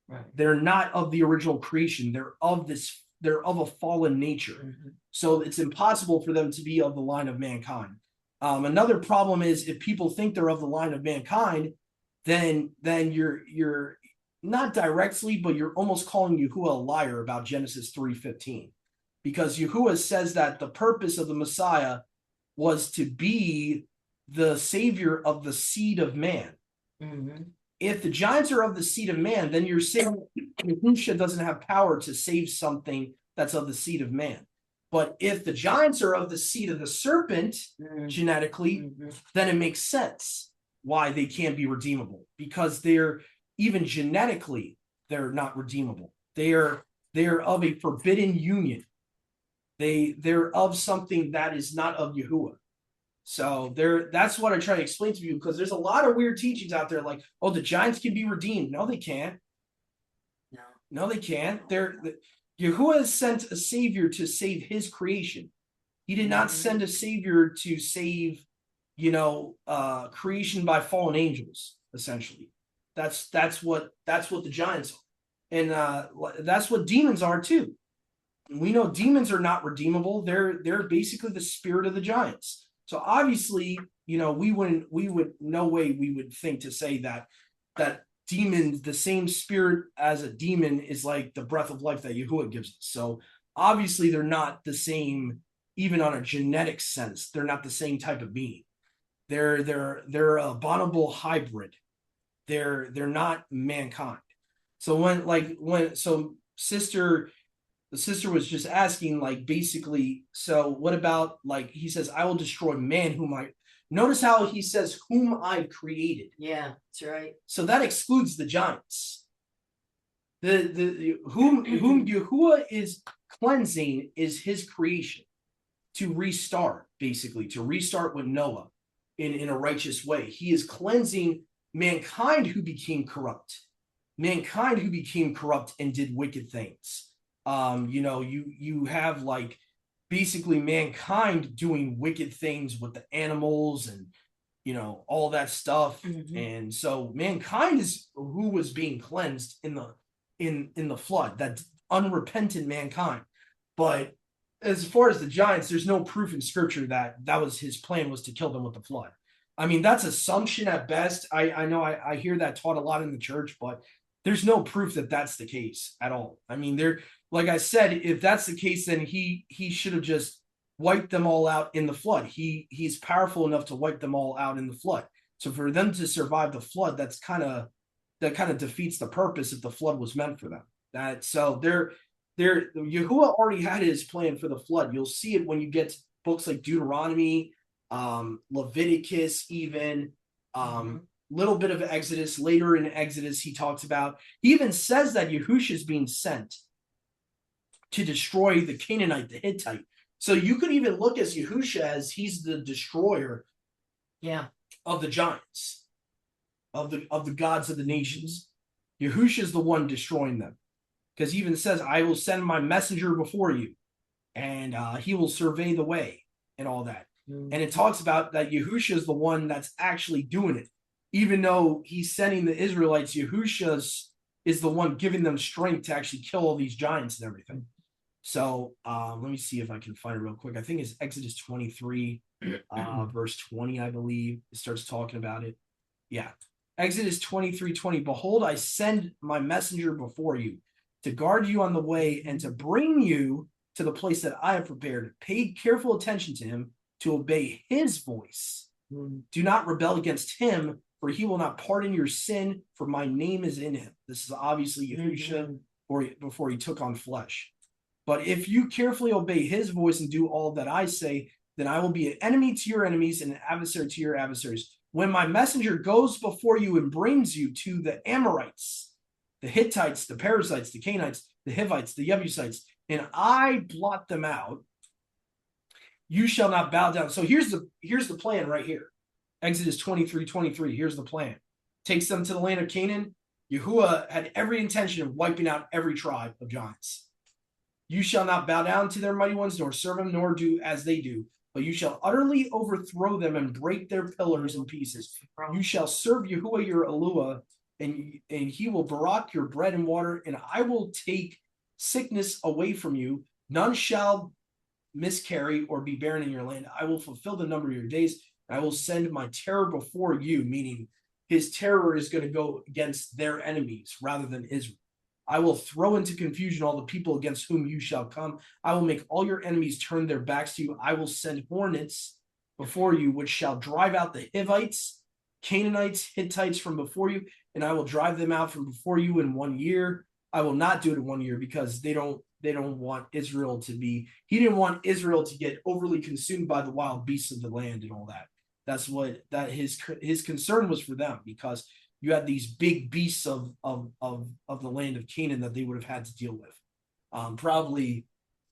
Right. They're not of the original creation. They're of a fallen nature. So it's impossible for them to be of the line of mankind. Another problem is if people think they're of the line of mankind, then you're not directly, but you're almost calling Yahuwah a liar about Genesis 3:15. Because Yahuwah says that the purpose of the Messiah was to be the savior of the seed of man. If the giants are of the seed of man, then you're saying Yahushua doesn't have power to save something that's of the seed of man. But if the giants are of the seed of the serpent genetically, then it makes sense why they can't be redeemable. Because they're even genetically, they're not redeemable. They're of a forbidden union. They're of something that is not of Yahuwah. So that's what I try to explain to you, because there's a lot of weird teachings out there like, oh, the giants can be redeemed. No, they can't. No, they can't. Yahuwah sent a savior to save his creation. He did not send a savior to save, creation by fallen angels, essentially. That's what the giants are. And that's what demons are too. We know demons are not redeemable. They're basically the spirit of the giants. So obviously, we would no way we would think to say that demon, the same spirit as a demon, is like the breath of life that Yahuwah gives us. So obviously they're not the same, even on a genetic sense. They're not the same type of being. They're a abominable hybrid. They're not mankind. So the sister was just asking, like, basically, so what about, like, he says, I will destroy man notice how he says whom I've created. Yeah, that's right. So that excludes the giants. Whom Yahuwah is cleansing is his creation to restart, basically, to restart with Noah in a righteous way. He is cleansing mankind who became corrupt. Mankind who became corrupt and did wicked things. You have, like, basically mankind doing wicked things with the animals and all that stuff. And so mankind is who was being cleansed in the flood, that unrepentant mankind. But as far as the giants, there's no proof in scripture that was his plan, was to kill them with the flood. I mean, that's assumption at best. I know I hear that taught a lot in the church, but there's no proof that that's the case at all. I mean, like I said, if that's the case, then he should have just wiped them all out in the flood. He's powerful enough to wipe them all out in the flood. So for them to survive the flood, that kind of defeats the purpose if the flood was meant for them. Yahuwah already had his plan for the flood. You'll see it when you get to books like Deuteronomy, Leviticus, even little bit of Exodus. Later in Exodus, he even says that Yahushua is being sent to destroy the Canaanite, the Hittite. So you could even look as Yahushua as he's the destroyer, of the giants, of the gods of the nations. Yahushua is the one destroying them, because he even says, I will send my messenger before you, and he will survey the way and all that. And it talks about that Yahushua is the one that's actually doing it. Even though he's sending the Israelites, Yahushua is the one giving them strength to actually kill all these giants and everything. So let me see if I can find it real quick. I think it's Exodus 23, verse 20, I believe. It starts talking about it. Yeah. Exodus 23:20. Behold, I send my messenger before you to guard you on the way and to bring you to the place that I have prepared. Pay careful attention to him, to obey his voice. Do not rebel against him, for he will not pardon your sin, for my name is in him. This is obviously Yahushua before he took on flesh. But if you carefully obey his voice and do all that I say, then I will be an enemy to your enemies and an adversary to your adversaries. When my messenger goes before you and brings you to the Amorites, the Hittites, the Perizzites, the Canaanites, the Hivites, the Jebusites, and I blot them out, you shall not bow down. So here's the plan right here. Exodus 23:23. Here's the plan. Takes them to the land of Canaan. Yahuwah had every intention of wiping out every tribe of giants. You shall not bow down to their mighty ones, nor serve them, nor do as they do, but you shall utterly overthrow them and break their pillars in pieces. You shall serve Yahuwah your Eluah, and he will barak your bread and water, and I will take sickness away from you. None shall miscarry or be barren in your land. I will fulfill the number of your days. I will send my terror before you, meaning his terror is going to go against their enemies rather than Israel. I will throw into confusion all the people against whom you shall come. I will make all your enemies turn their backs to you. I will send hornets before you, which shall drive out the Hivites, Canaanites, Hittites from before you, and I will drive them out from before you in 1 year. I will not do it in 1 year, because they don't want Israel to be. He didn't want Israel to get overly consumed by the wild beasts of the land and all that. That's what his concern was for them, because you had these big beasts of the land of Canaan that they would have had to deal with. Probably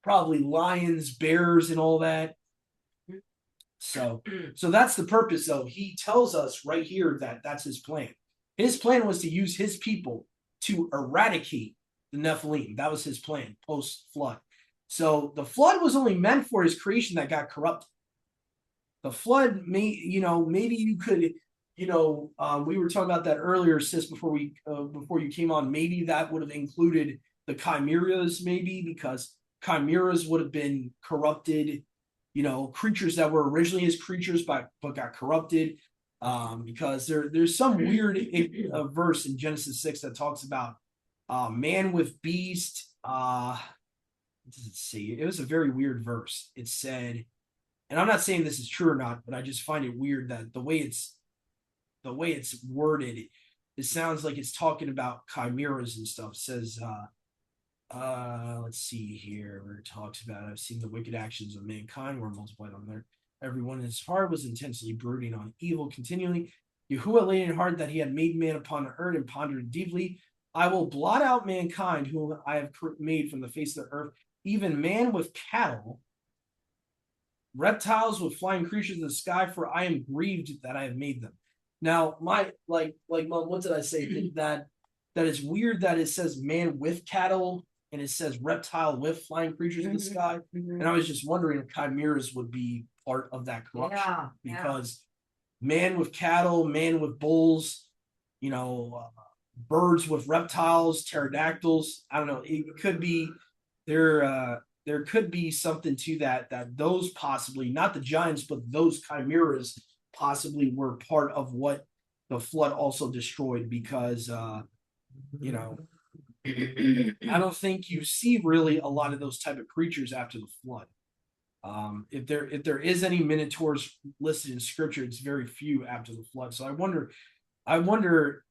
lions, bears, and all that. So that's the purpose, though. He tells us right here that that's his plan. His plan was to use his people to eradicate the Nephilim. That was his plan post-flood. So the flood was only meant for his creation that got corrupted. The flood, maybe you could we were talking about that earlier, sis, before you came on. Maybe that would have included the chimeras, maybe because chimeras would have been corrupted, creatures that were originally his creatures, but got corrupted. Because there's some weird verse in Genesis 6 that talks about man with beast. What does it say? It was a very weird verse. It said, and I'm not saying this is true or not, but I just find it weird that the way it's worded, it sounds like it's talking about chimeras and stuff. It says, let's see here, where it talks about, I've seen the wicked actions of mankind were multiplied on there. Everyone in his heart was intensely brooding on evil continually. Yahuwah laid in heart that he had made man upon the earth and pondered deeply. I will blot out mankind, whom I have made from the face of the earth, even man with cattle, reptiles with flying creatures in the sky, for I am grieved that I have made them. Now, Mom, what did I say? That it's weird that it says man with cattle and it says reptile with flying creatures in the sky. And I was just wondering if chimeras would be part of that corruption. Because man with cattle, man with bulls, birds with reptiles, pterodactyls. I don't know. It could be there could be something to that those possibly, not the giants, but those chimeras possibly were part of what the flood also destroyed, because I don't think you see really a lot of those type of creatures after the flood. If there is any minotaurs listed in scripture, it's very few after the flood. So I wonder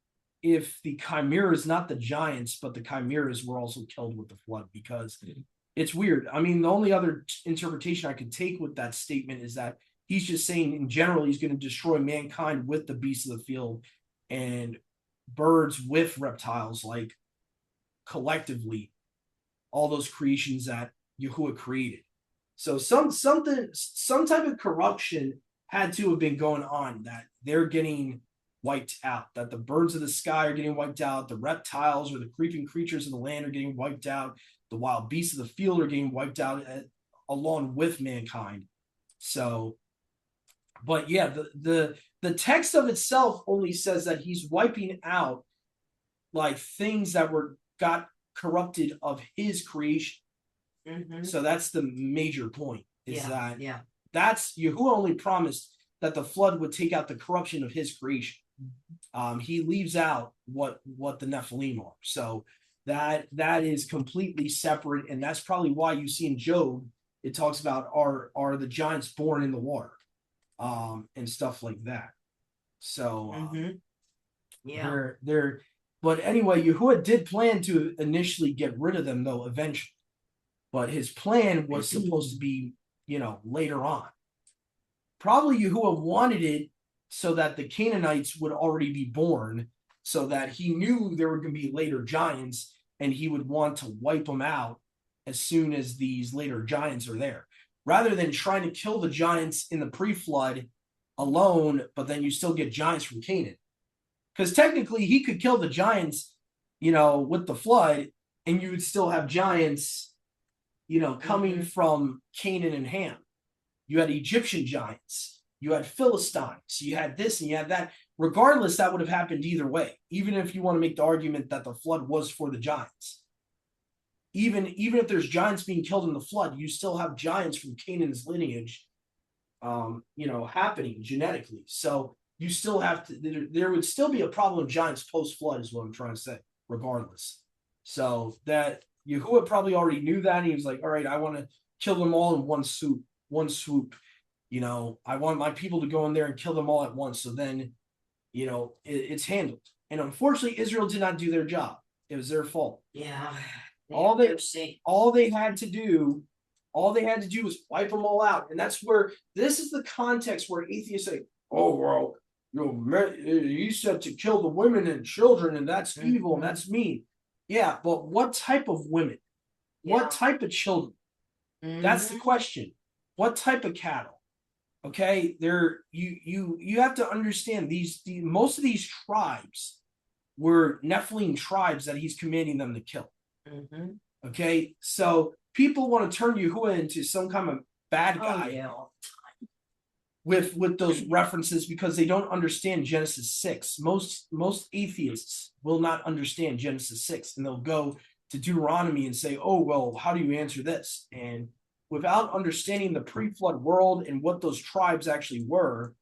if the chimeras, not the giants, but the chimeras were also killed with the flood, because it's weird. I mean, the only other interpretation I could take with that statement is that he's just saying in general he's going to destroy mankind with the beasts of the field and birds with reptiles, like collectively all those creations that Yahuwah created. So some type of corruption had to have been going on, that they're getting wiped out, that the birds of the sky are getting wiped out, the reptiles or the creeping creatures of the land are getting wiped out, the wild beasts of the field are getting wiped out along with mankind. So, but yeah, the text of itself only says that he's wiping out like things that got corrupted of his creation. So that's the major point, is that's Yahuwah only promised that the flood would take out the corruption of his creation. He leaves out what the Nephilim are. So that is completely separate, and that's probably why you see in Job it talks about are the giants born in the water, and stuff like that. So they're but anyway, Yahuwah did plan to initially get rid of them, though, eventually. But his plan was supposed to be, later on. Probably Yahuwah wanted it so that the Canaanites would already be born, so that he knew there were going to be later giants, and he would want to wipe them out as soon as these later giants are there, rather than trying to kill the giants in the pre-flood alone, but then you still get giants from Canaan. Because technically he could kill the giants, with the flood, and you would still have giants, coming from Canaan and Ham. You had Egyptian giants, you had Philistines, you had this and you had that. Regardless, that would have happened either way, even if you want to make the argument that the flood was for the giants. Even if there's giants being killed in the flood, you still have giants from Canaan's lineage, happening genetically. So you still have to, there would still be a problem of giants post-flood, is what I'm trying to say, regardless. So that Yahuwah probably already knew that, and he was like, all right, I want to kill them all in one swoop. I want my people to go in there and kill them all at once. So then, it's handled. And unfortunately, Israel did not do their job. It was their fault. Yeah. All they had to do was wipe them all out. And that's where, this is the context where atheists say, oh, well, he said to kill the women and children, and that's evil, and that's mean. Yeah, but what type of women? What type of children? That's the question. What type of cattle? Okay, you have to understand most of these tribes were Nephilim tribes that he's commanding them to kill. Okay, so people want to turn Yahuwah into some kind of bad guy. with those references because they don't understand Genesis 6. Most atheists will not understand Genesis 6, and they'll go to Deuteronomy and say, "Oh, well, how do you answer this?" And without understanding the pre-flood world and what those tribes actually were,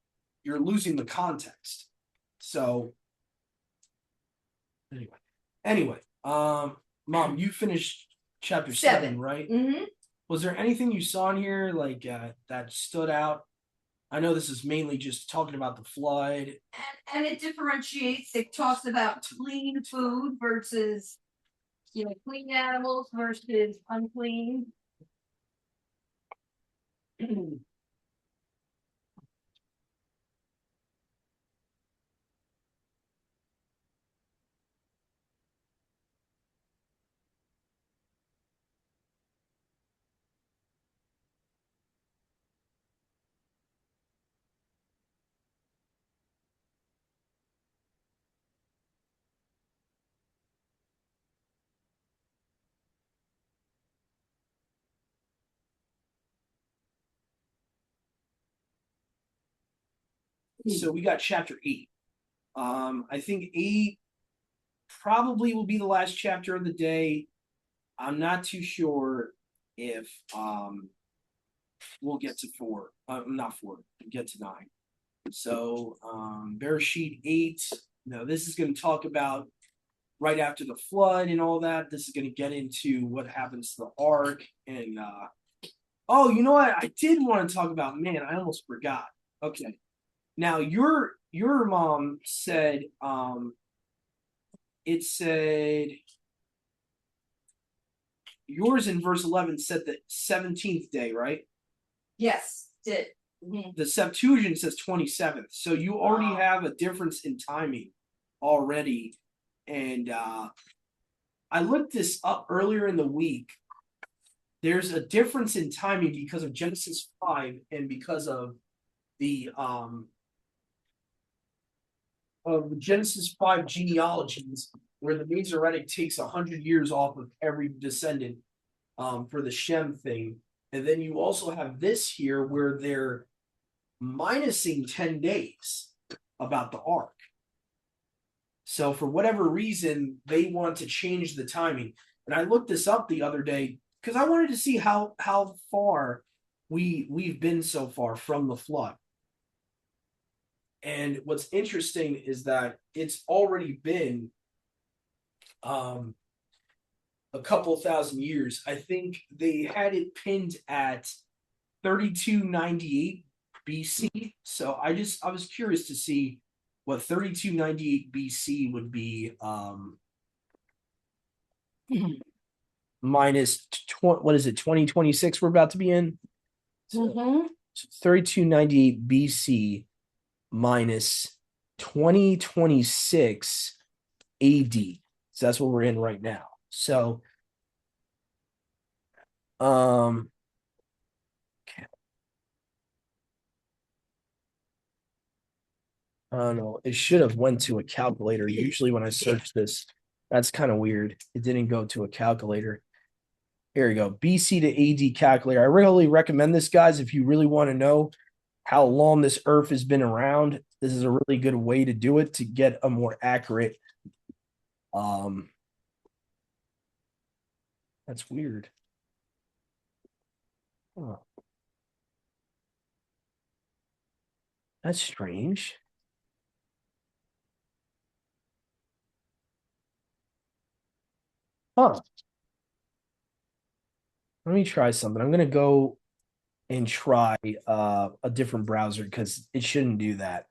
you're losing the context. So anyway, Mom, you finished chapter 7, right? Mm-hmm. Was there anything you saw in here like that stood out? I know this is mainly just talking about the flood. And it differentiates. It talks about clean food versus, clean animals versus unclean. So we got chapter 8. I think 8 probably will be the last chapter of the day. I'm not too sure if we'll get to 4. Not 4, get to 9. So Bereshit 8. Now this is going to talk about right after the flood and all that. This is going to get into what happens to the ark. And oh, you know what? I did want to talk about, man, I almost forgot. Okay. Now your mom said it said yours in verse 11 said the 17th day, right? Yes, did. Mm-hmm. The Septuagint says 27th. So you already have a difference in timing already. And I looked this up earlier in the week. There's a difference in timing because of Genesis 5 and because of the Genesis 5 genealogies, where the Masoretic takes 100 years off of every descendant for the Shem thing. And then you also have this here where they're minusing 10 days about the ark. So for whatever reason, they want to change the timing. And I looked this up the other day because I wanted to see how far we've been so far from the flood. And what's interesting is that it's already been a couple thousand years. I think they had it pinned at 3298 BC. So I was curious to see what 3298 BC would be minus what is it, 2026 we're about to be in? So, Mm-hmm. 3298 BC minus 2026 AD. So that's what we're in right now. So I don't know. It should have went to a calculator. Usually when I search this, that's kind of weird. It didn't go to a calculator. Here we go. BC to AD calculator. I really recommend this, guys, if you really want to know how long this Earth has been around. This is a really good way to do it to get a more accurate. That's weird. Huh. That's strange. Huh. Let me try something. I'm gonna go and try a different browser because it shouldn't do that.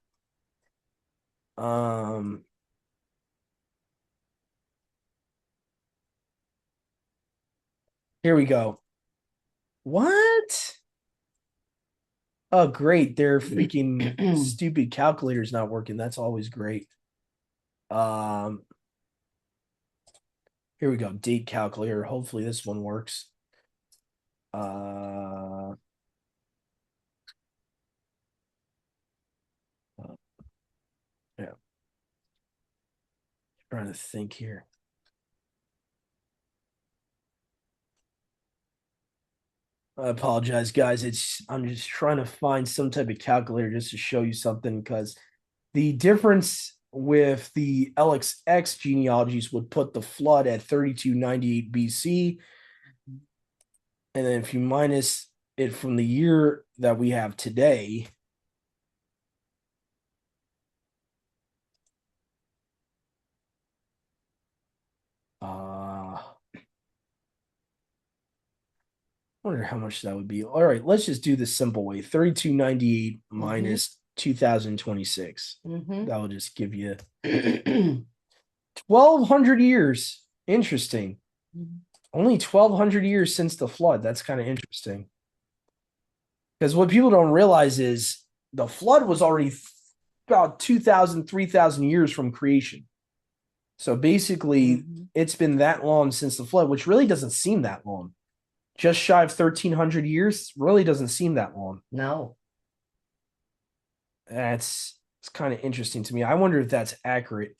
Here we go. What? Oh, great. Their freaking stupid calculator's not working. That's always great. Here we go. Date calculator. Hopefully this one works. Yeah. Trying to think here. I apologize, guys. I'm just trying to find some type of calculator just to show you something, because the difference with the LXX genealogies would put the flood at 3298 BC. And then if you minus it from the year that we have today, I wonder how much that would be. All right, let's just do the simple way. 3298 minus 2026. That will just give you 1,200 years. Interesting. Only 1,200 years since the flood. That's kind of interesting. Because what people don't realize is the flood was already about 2,000, 3,000 years from creation. So basically, it's been that long since the flood, which really doesn't seem that long. Just shy of 1,300 years really doesn't seem that long. No. It's kind of interesting to me. I wonder if that's accurate.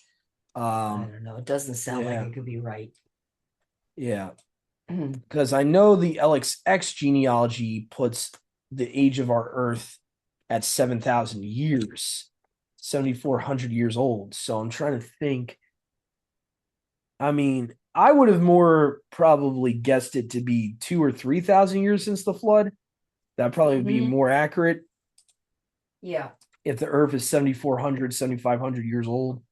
I don't know. It doesn't sound like it could be right. Yeah. Because I know the LXX genealogy puts the age of our Earth at 7,000 years, 7,400 years old. So I'm trying to think. I mean, I would have more probably guessed it to be 2,000 or 3,000 years since the flood. That probably would be more accurate. Yeah. If the Earth is 7,400, 7,500 years old.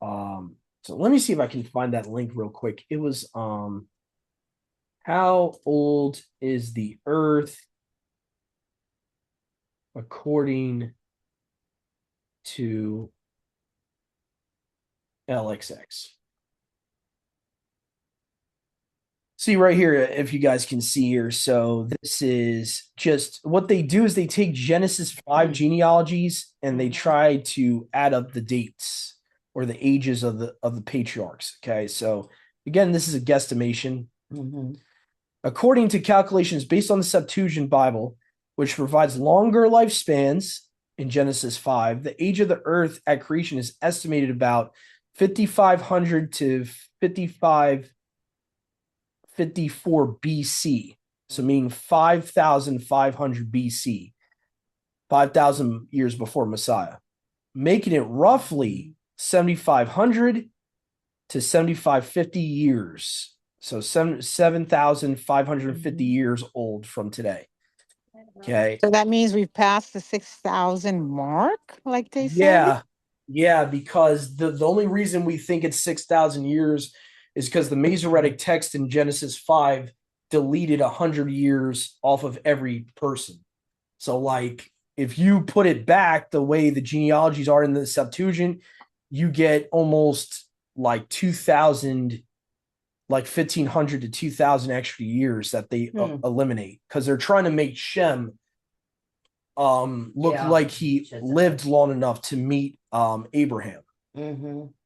So let me see if I can find that link real quick. It was how old is the Earth according to LXX? See right here, if you guys can see here. So this is just what they do is they take Genesis 5 genealogies and they try to add up the dates or the ages of the patriarchs. Okay, so again, this is a guesstimation. According to calculations based on the Septuagint Bible, which provides longer lifespans in Genesis 5, the age of the earth at creation is estimated about 5,500 to 54 BC. So meaning 5,500 BC, 5,000 years before Messiah, making it roughly 7,500 to 7,550 years. So 7,550 years old from today. Okay. So that means we've passed the 6,000 mark, like they said? Yeah, because the only reason we think it's 6,000 years is because the Masoretic text in Genesis 5 deleted 100 years off of every person. So, like, if you put it back the way the genealogies are in the Septuagint, you get almost like 2,000, like 1,500 to 2,000 extra years that they eliminate, because they're trying to make Shem look like he lived long enough to meet Abraham.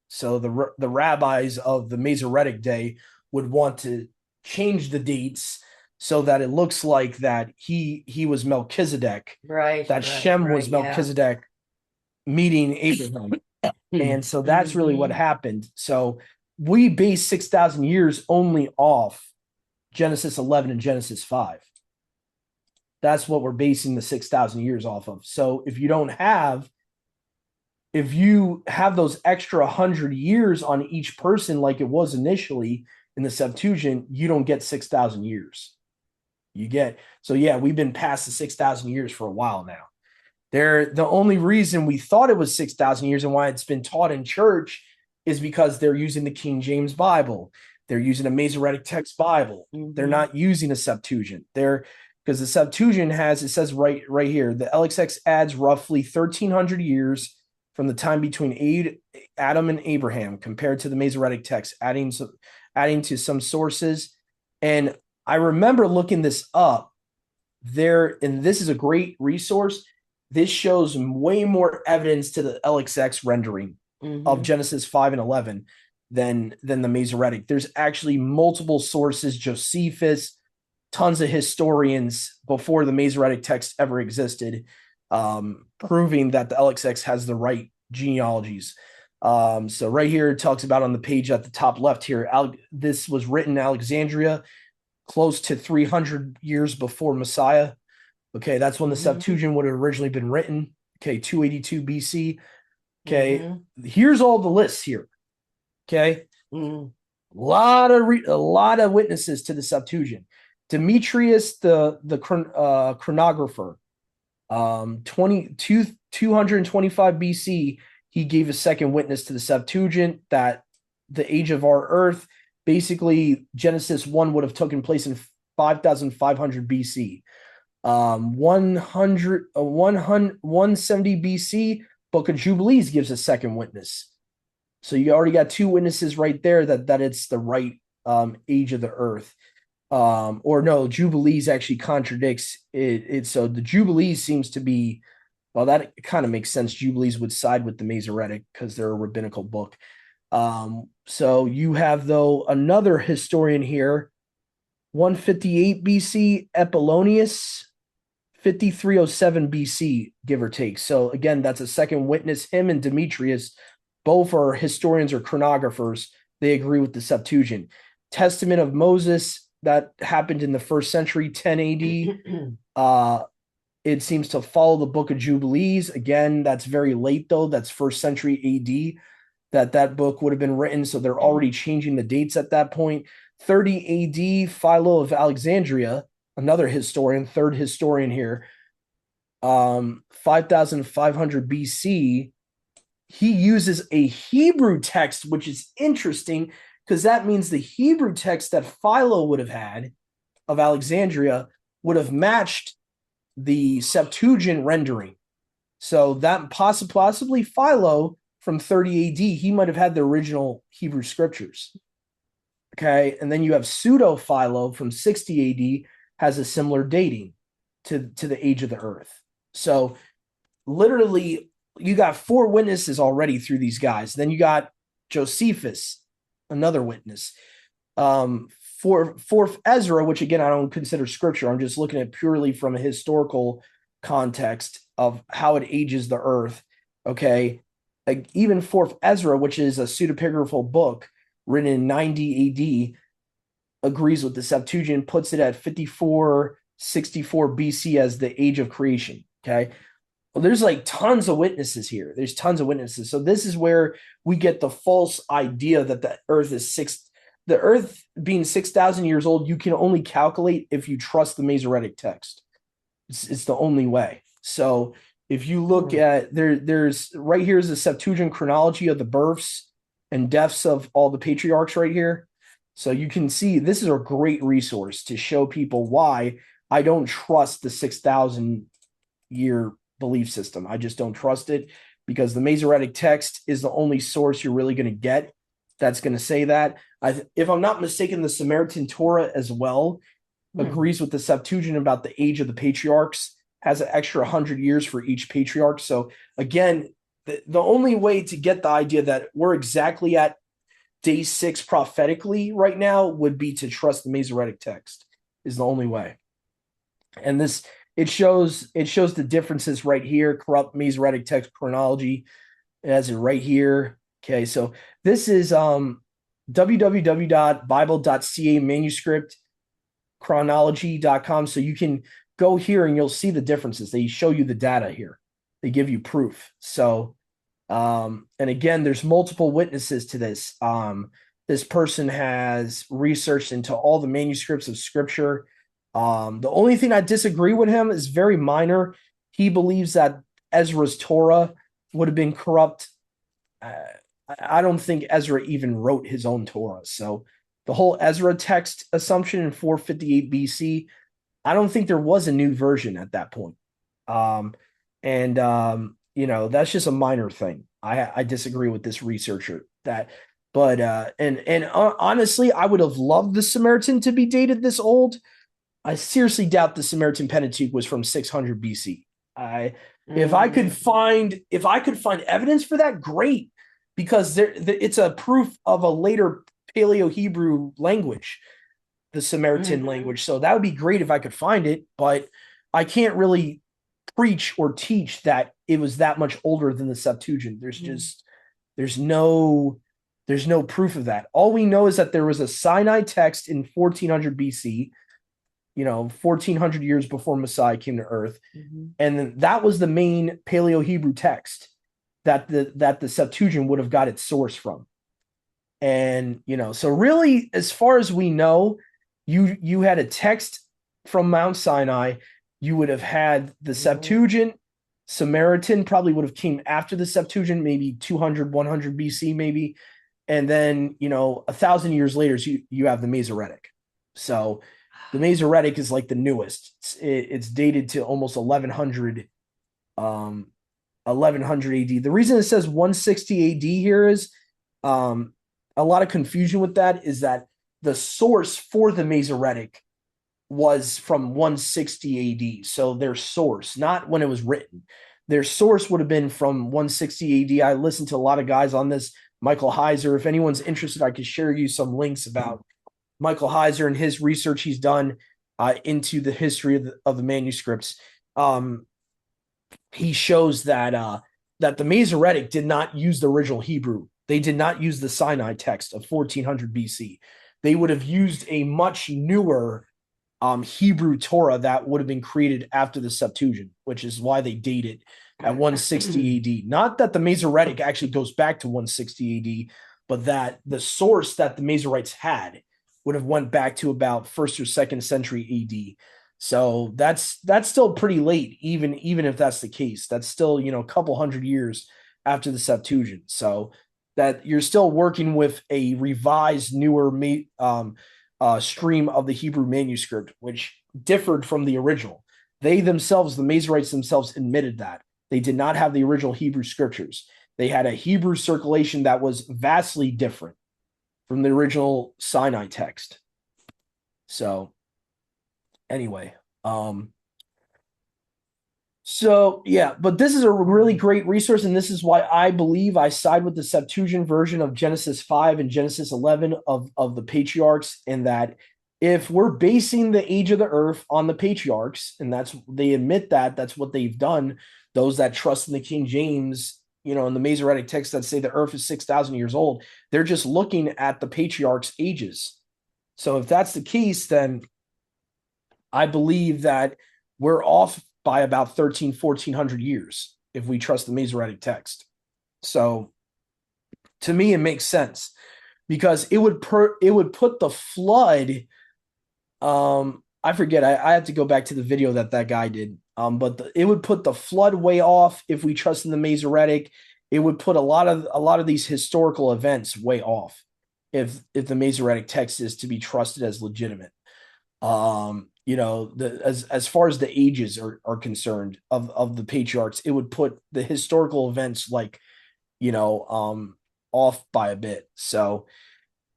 So the rabbis of the Masoretic day would want to change the dates so that it looks like that he was Melchizedek, that Shem was Melchizedek meeting Abraham. And so that's really what happened. So we base 6,000 years only off Genesis 11 and Genesis 5. That's what we're basing the 6,000 years off of. So if you have those extra 100 years on each person like it was initially in the Septuagint, you don't get 6,000 years. We've been past the 6,000 years for a while now. The only reason we thought it was 6,000 years and why it's been taught in church is because they're using the King James Bible. They're using a Masoretic text Bible. They're not using a Septuagint. Because the Septuagint it says right here, the LXX adds roughly 1,300 years from the time between Adam and Abraham compared to the Masoretic text, adding to some sources. And I remember looking this up there, and this is a great resource. This shows way more evidence to the LXX rendering of Genesis 5 and 11 than the Masoretic. There's actually multiple sources, Josephus, tons of historians before the Masoretic text ever existed, proving that the LXX has the right genealogies. So right here it talks about on the page at the top left here, this was written in Alexandria close to 300 years before Messiah. Okay, that's when the Septuagint would have originally been written. Okay, 282 BC. Okay, here's all the lists here. Okay, a lot of witnesses to the Septuagint. Demetrius, the chronographer, 225 BC, he gave a second witness to the Septuagint that the age of our earth, basically Genesis 1 would have taken place in 5,500 BC. 170 BC, Book of Jubilees gives a second witness. So you already got two witnesses right there that it's the right age of the earth. Or no, Jubilees actually contradicts it. So the Jubilees seems to be, well, that kind of makes sense. Jubilees would side with the Masoretic because they're a rabbinical book. So you have, though, another historian here, 158 BC, Apollonius, 5307 BC, give or take. So again, that's a second witness. Him and Demetrius, both are historians or chronographers. They agree with the Septuagint. Testament of Moses, that happened in the 1st century, 10 AD. It seems to follow the Book of Jubilees. Again, that's very late, though. That's 1st century AD that book would have been written. So they're already changing the dates at that point. 30 AD, Philo of Alexandria, another historian, third historian here, 5,500 BC, he uses a Hebrew text, which is interesting because that means the Hebrew text that Philo would have had of Alexandria would have matched the Septuagint rendering. So that possibly Philo from 30 AD, he might have had the original Hebrew scriptures. Okay, and then you have Pseudo-Philo from 60 AD, has a similar dating to the age of the earth. So literally, you got 4 witnesses already through these guys. Then you got Josephus, another witness. Fourth Ezra, which again, I don't consider scripture. I'm just looking at purely from a historical context of how it ages the earth. Okay, like even 4th Ezra, which is a pseudepigraphal book written in 90 AD, agrees with the Septuagint, puts it at 5464 BC as the age of creation. Okay. Well, there's like tons of witnesses here. There's tons of witnesses. So this is where we get the false idea that the earth is the earth being 6,000 years old, you can only calculate if you trust the Masoretic text. It's the only way. So if you look at there's right here is the Septuagint chronology of the births and deaths of all the patriarchs right here. So you can see this is a great resource to show people why I don't trust the 6,000 year belief system. I just don't trust it because the Masoretic text is the only source you're really going to get that's going to say that. If I'm not mistaken, the Samaritan Torah as well agrees with the Septuagint about the age of the patriarchs, has an extra 100 years for each patriarch. So again, the only way to get the idea that we're exactly at day 6 prophetically right now would be to trust the Masoretic text is the only way. And this, it shows the differences right here, corrupt Masoretic text chronology. It has it right here. Okay, so this is www.bible.ca manuscript chronology.com. So you can go here and you'll see the differences. They show you the data here. They give you proof. So and again, there's multiple witnesses to this. This person has researched into all the manuscripts of scripture. The only thing I disagree with him is very minor. He believes that Ezra's Torah would have been corrupt. I don't think Ezra even wrote his own Torah. So the whole Ezra text assumption in 458 BC, I don't think there was a new version at that point. That's just a minor thing. I disagree with this researcher honestly, I would have loved the Samaritan to be dated this old. I seriously doubt the Samaritan Pentateuch was from 600 BC. If I could find evidence for that, great, because it's a proof of a later Paleo-Hebrew language, the Samaritan language. So that would be great if I could find it, but I can't really preach or teach that it was that much older than the Septuagint. There's no There's no proof of that. All we know is that there was a Sinai text in 1400 BC, 1400 years before Messiah came to earth. Mhm. And then that was the main Paleo-Hebrew text that the Septuagint would have got its source from. And, so really, as far as we know, you had a text from Mount Sinai. You would have had the Septuagint. Samaritan probably would have came after the Septuagint, maybe 200, 100 BC, maybe. And then, 1,000 years later, you have the Masoretic. So the Masoretic is like the newest. It's dated to almost 1100 AD. The reason it says 160 AD here is a lot of confusion with that is that the source for the Masoretic was from 160 AD. So their source, not when it was written, their source would have been from 160 AD. I listened to a lot of guys on this. Michael Heiser. If anyone's interested, I could share you some links about Michael Heiser and his research he's done into the history of the manuscripts. He shows that the Masoretic did not use the original Hebrew. They did not use the Sinai text of 1400 BC. They would have used a much newer Hebrew Torah that would have been created after the Septuagint, which is why they date it at 160 AD. Not that the Masoretic actually goes back to 160 AD, but that the source that the Masoretes had would have went back to about 1st or 2nd century AD. So that's still pretty late, even if that's the case. That's still, a couple hundred years after the Septuagint. So that you're still working with a revised, newer stream of the Hebrew manuscript, which differed from the original. They themselves, the Masoretes themselves, admitted that. They did not have the original Hebrew scriptures. They had a Hebrew circulation that was vastly different from the original Sinai text. So, anyway, but this is a really great resource, and this is why I believe I side with the Septuagint version of Genesis 5 and Genesis 11 of the patriarchs, and that if we're basing the age of the earth on the patriarchs, and they admit that's what they've done, those that trust in the King James, in the Masoretic texts that say the earth is 6,000 years old, they're just looking at the patriarchs' ages. So if that's the case, then I believe that we're off by about 1,400 years if we trust the Masoretic text. So to me, it makes sense because it would put the flood. I forget. I have to go back to the video that guy did. But it would put the flood way off if we trust in the Masoretic. It would put a lot of these historical events way off if the Masoretic text is to be trusted as legitimate. As far as the ages are concerned of the patriarchs, it would put the historical events off by a bit. So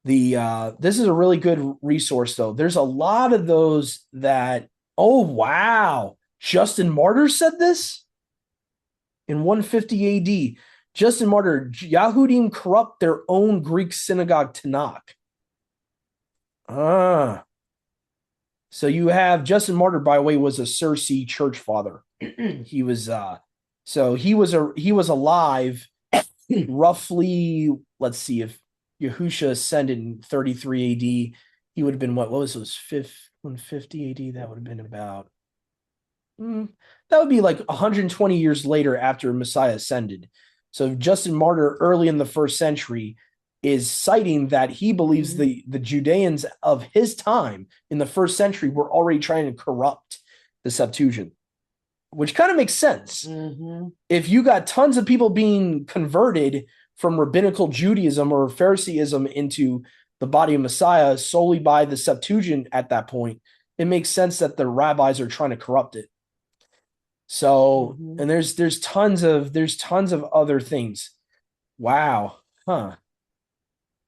this is a really good resource though. There's a lot of those that, oh wow, Justin Martyr said this in 150 AD. Justin Martyr, Yahudim corrupt their own Greek synagogue Tanakh. So you have Justin Martyr, by the way, was a Circe church father. He was alive roughly. Let's see, if Yahusha ascended in 33 AD, he would have been what was this 150 AD? That would have been about that would be like 120 years later after Messiah ascended. So Justin Martyr, early in the 1st century, is citing that he believes the Judeans of his time in the 1st century were already trying to corrupt the Septuagint, which kind of makes sense. Mm-hmm. If you got tons of people being converted from rabbinical Judaism or Phariseeism into the body of Messiah solely by the Septuagint at that point, it makes sense that the rabbis are trying to corrupt it. So, and there's tons of other things. Wow. Huh.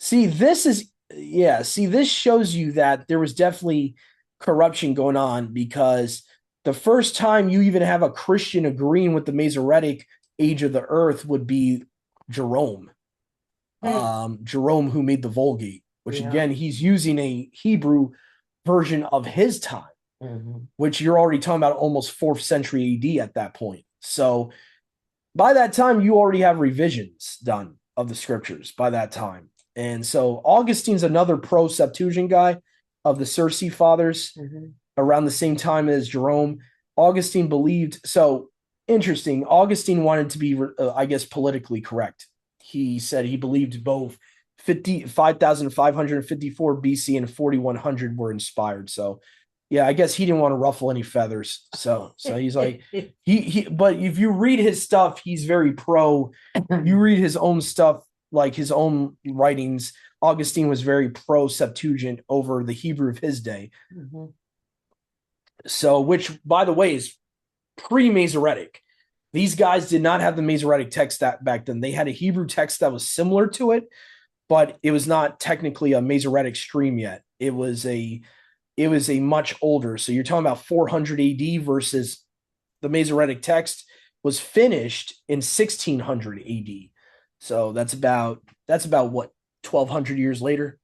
See, this shows you that there was definitely corruption going on, because the first time you even have a Christian agreeing with the Masoretic age of the earth would be Jerome. Jerome, who made the Vulgate, which again, he's using a Hebrew version of his time, which you're already talking about almost 4th century AD at that point. So by that time, you already have revisions done of the scriptures by that time. And so Augustine's another pro Septuagint guy of the Circe fathers around the same time as Jerome. Augustine believed, so interesting, Augustine wanted to be, I guess, politically correct. He said he believed both 5,554 BC and 4,100 were inspired. So, yeah, I guess he didn't want to ruffle any feathers. So he's like, but if you read his stuff, he's very pro. You read his own stuff, like his own writings, Augustine was very pro Septuagint over the Hebrew of his day. So, which, by the way, is pre-Masoretic. These guys did not have the Masoretic text back then. They had a Hebrew text that was similar to it, but it was not technically a Masoretic stream yet. It was a much older. So you're talking about 400 AD versus the Masoretic text was finished in 1600 AD. So that's about what, 1200 years later.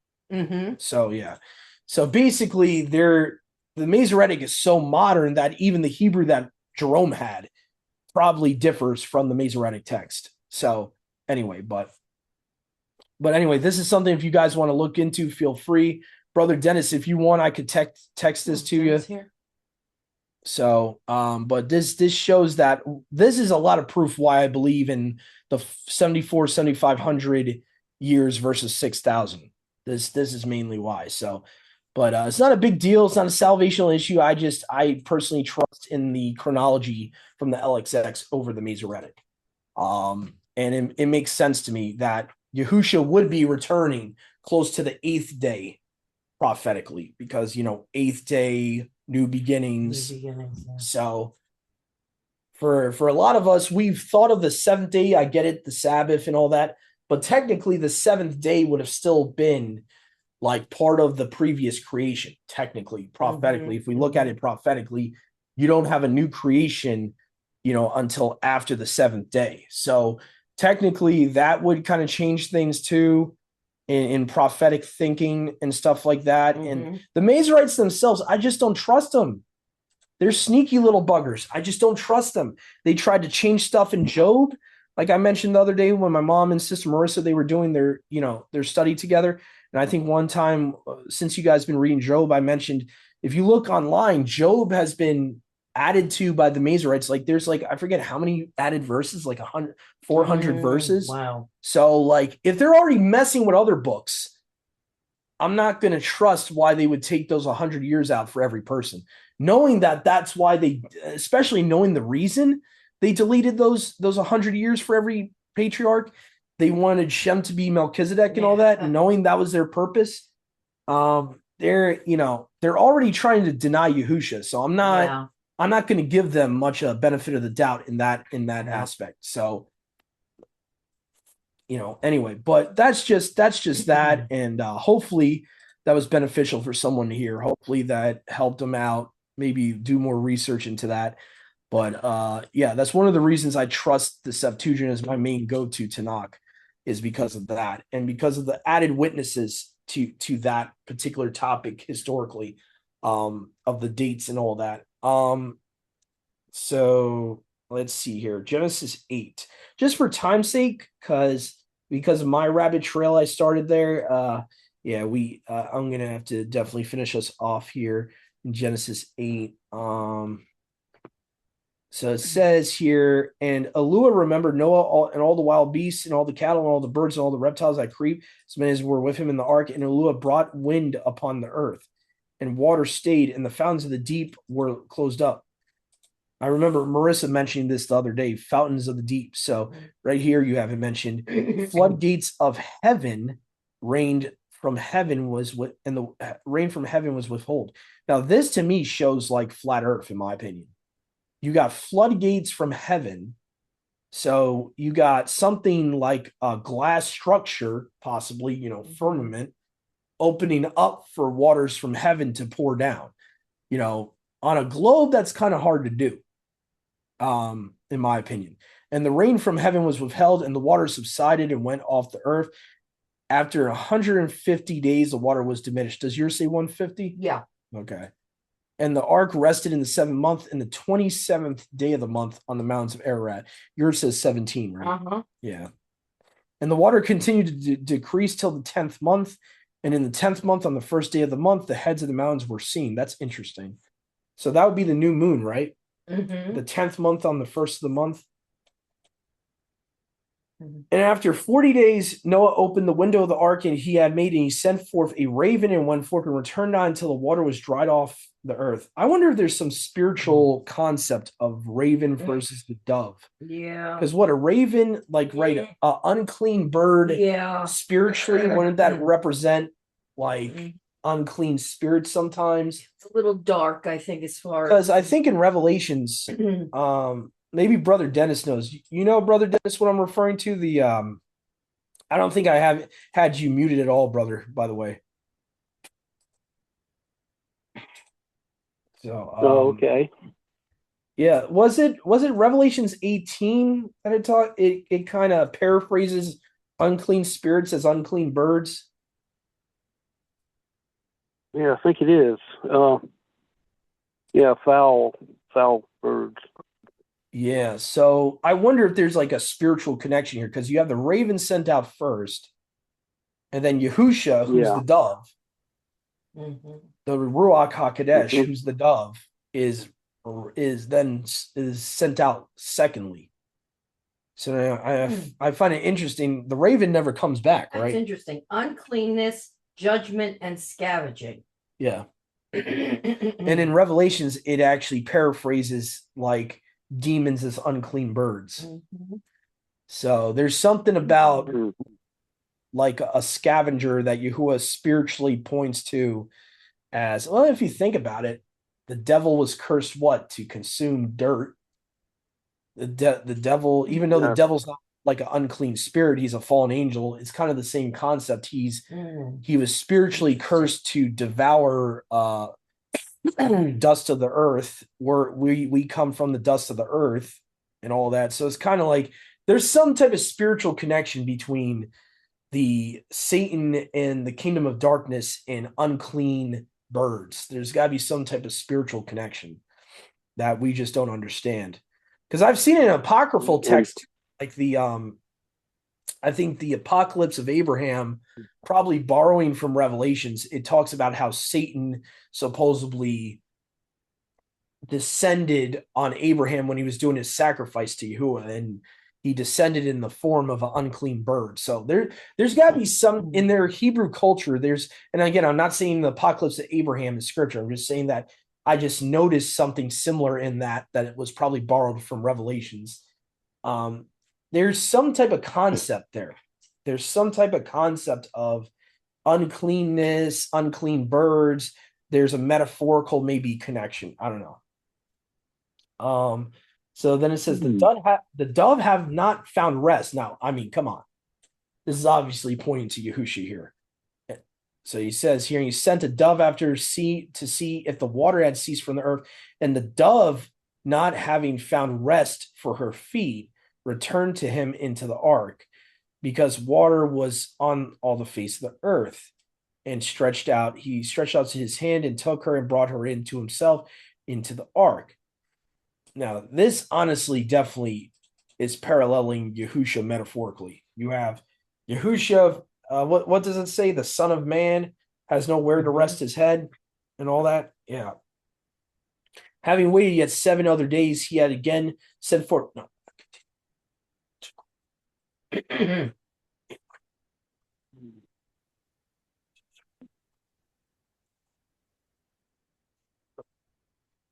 So yeah. So basically, the Masoretic is so modern that even the Hebrew that Jerome had probably differs from the Masoretic text. So anyway, but anyway, this is something if you guys want to look into, feel free. Brother Dennis, if you want, I could text this to you. Here. So, but this shows that this is a lot of proof why I believe in the 7,500 years versus 6,000. This is mainly why. So, but it's not a big deal. It's not a salvational issue. I personally trust in the chronology from the LXX over the Masoretic. And it makes sense to me that Yahusha would be returning close to the 8th day prophetically, because 8th day, new beginnings. Yeah. So for a lot of us, we've thought of the 7th day. I get it, the Sabbath and all that, but technically the 7th day would have still been like part of the previous creation, technically, prophetically. If we look at it prophetically, you don't have a new creation, until after the 7th day. So technically that would kind of change things too in prophetic thinking and stuff like that. And the Masoretes themselves, I just don't trust them. They're sneaky little buggers. I just don't trust them. They tried to change stuff in Job. Like I mentioned the other day when my mom and sister Marissa, they were doing their study together. And I think one time, since you guys have been reading Job, I mentioned, if you look online, Job has been added to by the Masoretes. Like there's I forget how many added verses, like 400 verses. Wow. So if they're already messing with other books, I'm not going to trust why they would take those 100 years out for every person, knowing that that's why especially knowing the reason they deleted those 100 years for every patriarch. They wanted Shem to be Melchizedek and all that, knowing that was their purpose. They're already trying to deny Yahusha. So I'm not going to give them much a benefit of the doubt in that aspect. So, anyway, but that's just that. And hopefully that was beneficial for someone to hear. Hopefully that helped them out, maybe do more research into that. But yeah, that's one of the reasons I trust the Septuagint as my main go-to Tanakh, is because of that, and because of the added witnesses to that particular topic historically, of the dates and all that. So let's see here, Genesis 8, just for time's sake, because of my rabbit trail I started there. I'm gonna have to definitely finish us off here in Genesis 8. So it says here, and Alua remembered Noah and all the wild beasts and all the cattle and all the birds and all the reptiles that creep, as many as were with him in the ark. And Alua brought wind upon the earth, and water stayed, and the fountains of the deep were closed up. I remember Marissa mentioning this the other day, fountains of the deep. So right here you have it mentioned. Floodgates of heaven rained from heaven and the rain from heaven was withheld. Now this to me shows like flat earth, in my opinion. You got floodgates from heaven. So you got something like a glass structure, possibly, firmament, opening up for waters from heaven to pour down. On a globe, that's kind of hard to do, in my opinion. And the rain from heaven was withheld, and the water subsided and went off the earth. After 150 days, the water was diminished. Does yours say 150? Yeah. Okay. And the ark rested in the 7th month, in the 27th day of the month, on the mountains of Ararat. Yours says 17, right? Uh-huh. Yeah. And the water continued to decrease till the 10th month. And in the 10th month, on the first day of the month, the heads of the mountains were seen. That's interesting. So that would be the new moon, right? Mhm. The 10th month on the first of the month. Mhm. And after 40 days, Noah opened the window of the ark and he had made, and he sent forth a raven and went forth and returned not until the water was dried off the earth. I wonder if there's some spiritual concept of raven versus the dove. Yeah. Because what a raven, like, right, a unclean bird, Yeah. spiritually, wouldn't that represent like unclean spirits sometimes? It's a little dark, I think, as far Because I think in Revelations, maybe Brother Dennis knows. You know, Brother Dennis, what I'm referring to? The I don't think I have had you muted at all, brother, by the way. So okay. yeah, was it Revelations 18 that it taught it kind of paraphrases unclean spirits as unclean birds? Yeah, I think it is. Yeah, foul birds. Yeah, so I wonder if there's like a spiritual connection here because you have the raven sent out first, and then Yahusha, who's the dove, Mhm. the Ruach Hakodesh, Mhm. who's the dove, is sent out secondly. So I find it interesting. The raven never comes back, That's right? interesting. Uncleanness, judgment, and scavenging. Yeah. And in Revelations, it actually paraphrases like demons as unclean birds. Mhm. So there's something about Mhm. like a scavenger that Yahuwah spiritually points to as, well, if you think about it, the devil was cursed what? To consume dirt. The devil, even though the Yeah. devil's not like an unclean spirit, he's a fallen angel. It's kind of the same concept. He was spiritually cursed to devour dust of the earth. We come from the dust of the earth and all that. So it's kind of like there's some type of spiritual connection between the Satan and the kingdom of darkness and unclean birds. There's got to be some type of spiritual connection that we just don't understand. Because I've seen an apocryphal text like I think the Apocalypse of Abraham, probably borrowing from Revelations. It talks about how Satan supposedly descended on Abraham when he was doing his sacrifice to Yahuwah, and he descended in the form of an unclean bird. So there's got to be some in their Hebrew culture. And again, I'm not saying the Apocalypse of Abraham is scripture. I'm just saying that I just noticed something similar in that it was probably borrowed from Revelations. There's some type of concept there. There's some type of concept of uncleanness, unclean birds. There's a metaphorical maybe connection. I don't know. So then it says the dove have not found rest. Now, I mean, come on. This is obviously pointing to Yahushua here. So he says here, he sent a dove after sea to see if the water had ceased from the earth, and the dove, not having found rest for her feet, returned to him into the ark, because water was on all the face of the earth. And he stretched out his hand and took her and brought her into himself into the ark. Now, this honestly definitely is paralleling Yahusha metaphorically. You have Yahusha, what does it say? The Son of Man has nowhere to rest his head and all that. Yeah. Having waited yet 7 other days, he had again sent forth. No.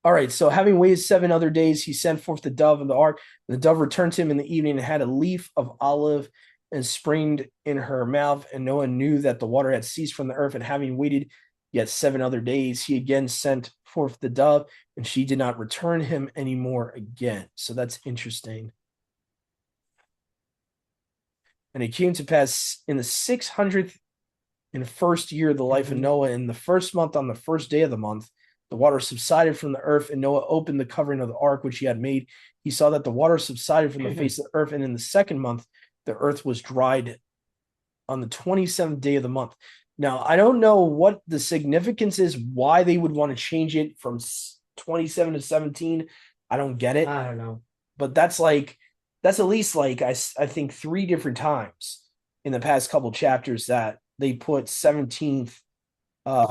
All right, so having waited 7 other days, he sent forth the dove of the ark. The dove returned to him in the evening and had a leaf of olive and springed in her mouth. And Noah knew that the water had ceased from the earth. And having waited yet 7 other days, he again sent forth the dove, and she did not return him anymore again. So that's interesting. And it came to pass in the 600th in the first year of the life of Noah, in the first month, on the first day of the month, the water subsided from the earth, and Noah opened the covering of the ark which he had made. He saw that the water subsided from the face of the earth, and in the second month, the earth was dried on the 27th day of the month. Now, I don't know what the significance is, why they would want to change it from 27 to 17. I don't get it. I don't know. But that's at least like I think 3 different times in the past couple chapters that they put 17th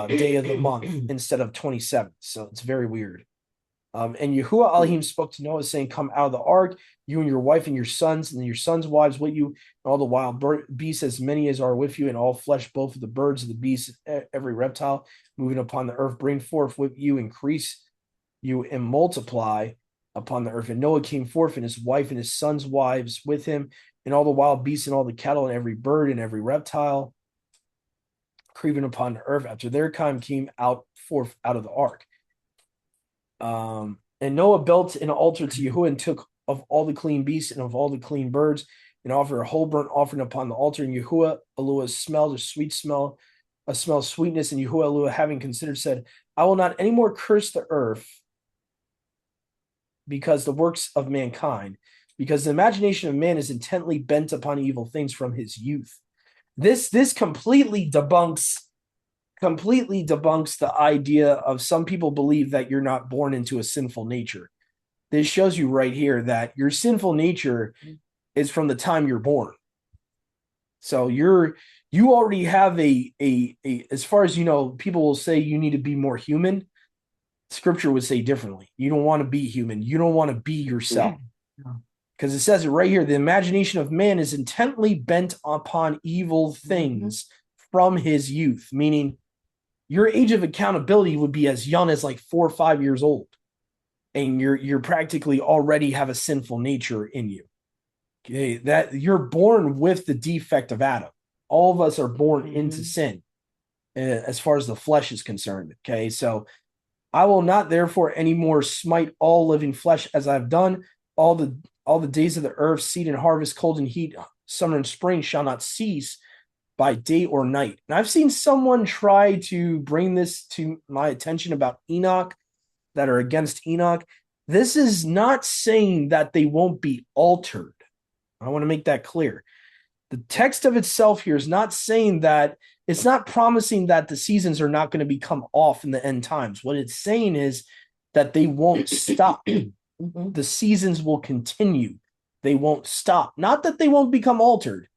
day of the month instead of 27th. So it's very weird. And Yahuwah Elohim spoke to Noah, saying, "Come out of the ark, you and your wife and your sons, and your sons' wives with you, and all the wild beasts, as many as are with you, and all flesh, both of the birds of the beasts, every reptile moving upon the earth. Bring forth with you, increase you, and multiply upon the earth." And Noah came forth, and his wife and his sons' wives with him, and all the wild beasts, and all the cattle, and every bird, and every reptile creeping upon the earth after their kind came forth out of the ark. And Noah built an altar to Yahuwah and took of all the clean beasts and of all the clean birds and offered a whole burnt offering upon the altar. And Yahuwah Elohim smelled a smell of sweetness. And Yahuwah Elohim, having considered, said, "I will not anymore curse the earth because the works of mankind, because the imagination of man is intently bent upon evil things from his youth." This completely debunks the idea of some people believe that you're not born into a sinful nature. This shows you right here that your sinful nature is from the time you're born. So you already have a as far as you know, people will say you need to be more human. Scripture would say differently. You don't want to be human. You don't want to be yourself. Because it says it right here, the imagination of man is intently bent upon evil things from his youth, meaning your age of accountability would be as young as like 4 or 5 years old. And you're practically already have a sinful nature in you. Okay, that you're born with the defect of Adam. All of us are born into sin as far as the flesh is concerned. Okay, so I will not therefore anymore smite all living flesh as I've done. All the days of the earth, seed and harvest, cold and heat, summer and spring shall not cease by day or night. And I've seen someone try to bring this to my attention about Enoch, that are against Enoch. This is not saying that they won't be altered. I want to make that clear. The text of itself here is not saying that, it's not promising that the seasons are not going to become off in the end times. What it's saying is that they won't stop. The seasons will continue. They won't stop. Not that they won't become altered.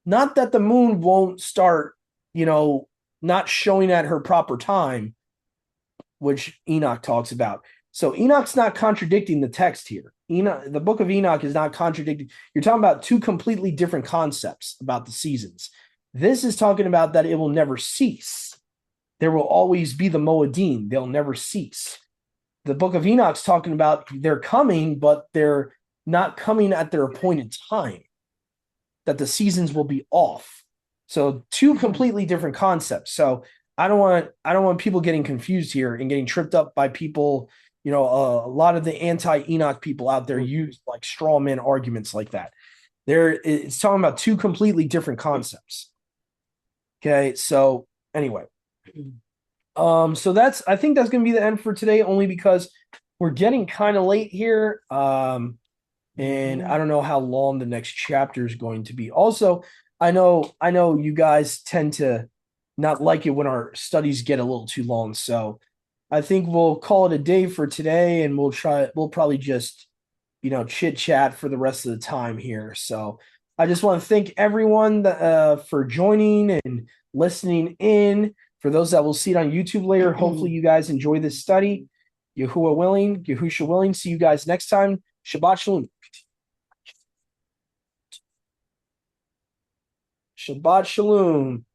Not that the moon won't start, not showing at her proper time, which Enoch talks about. So Enoch's not contradicting the text here. The book of Enoch is not contradicting. You're talking about two completely different concepts about the seasons. This is talking about that it will never cease. There will always be the Moedim. They'll never cease. The book of Enoch's talking about they're coming, but they're not coming at their appointed time, that the seasons will be off. So two completely different concepts. So I don't want people getting confused here and getting tripped up by people. A lot of the anti-Enoch people out there use like straw man arguments like that. It's talking about two completely different concepts. Okay, so anyway, so I think that's going to be the end for today, only because we're getting kind of late here. And I don't know how long the next chapter is going to be. Also, I know you guys tend to not like it when our studies get a little too long. So I think we'll call it a day for today, and we'll probably just, chit chat for the rest of the time here. So I just want to thank everyone for joining and listening in. For those that will see it on YouTube later, hopefully you guys enjoy this study. Yahuwah willing, Yahusha willing. See you guys next time. Shabbat Shalom. Shabbat Shalom.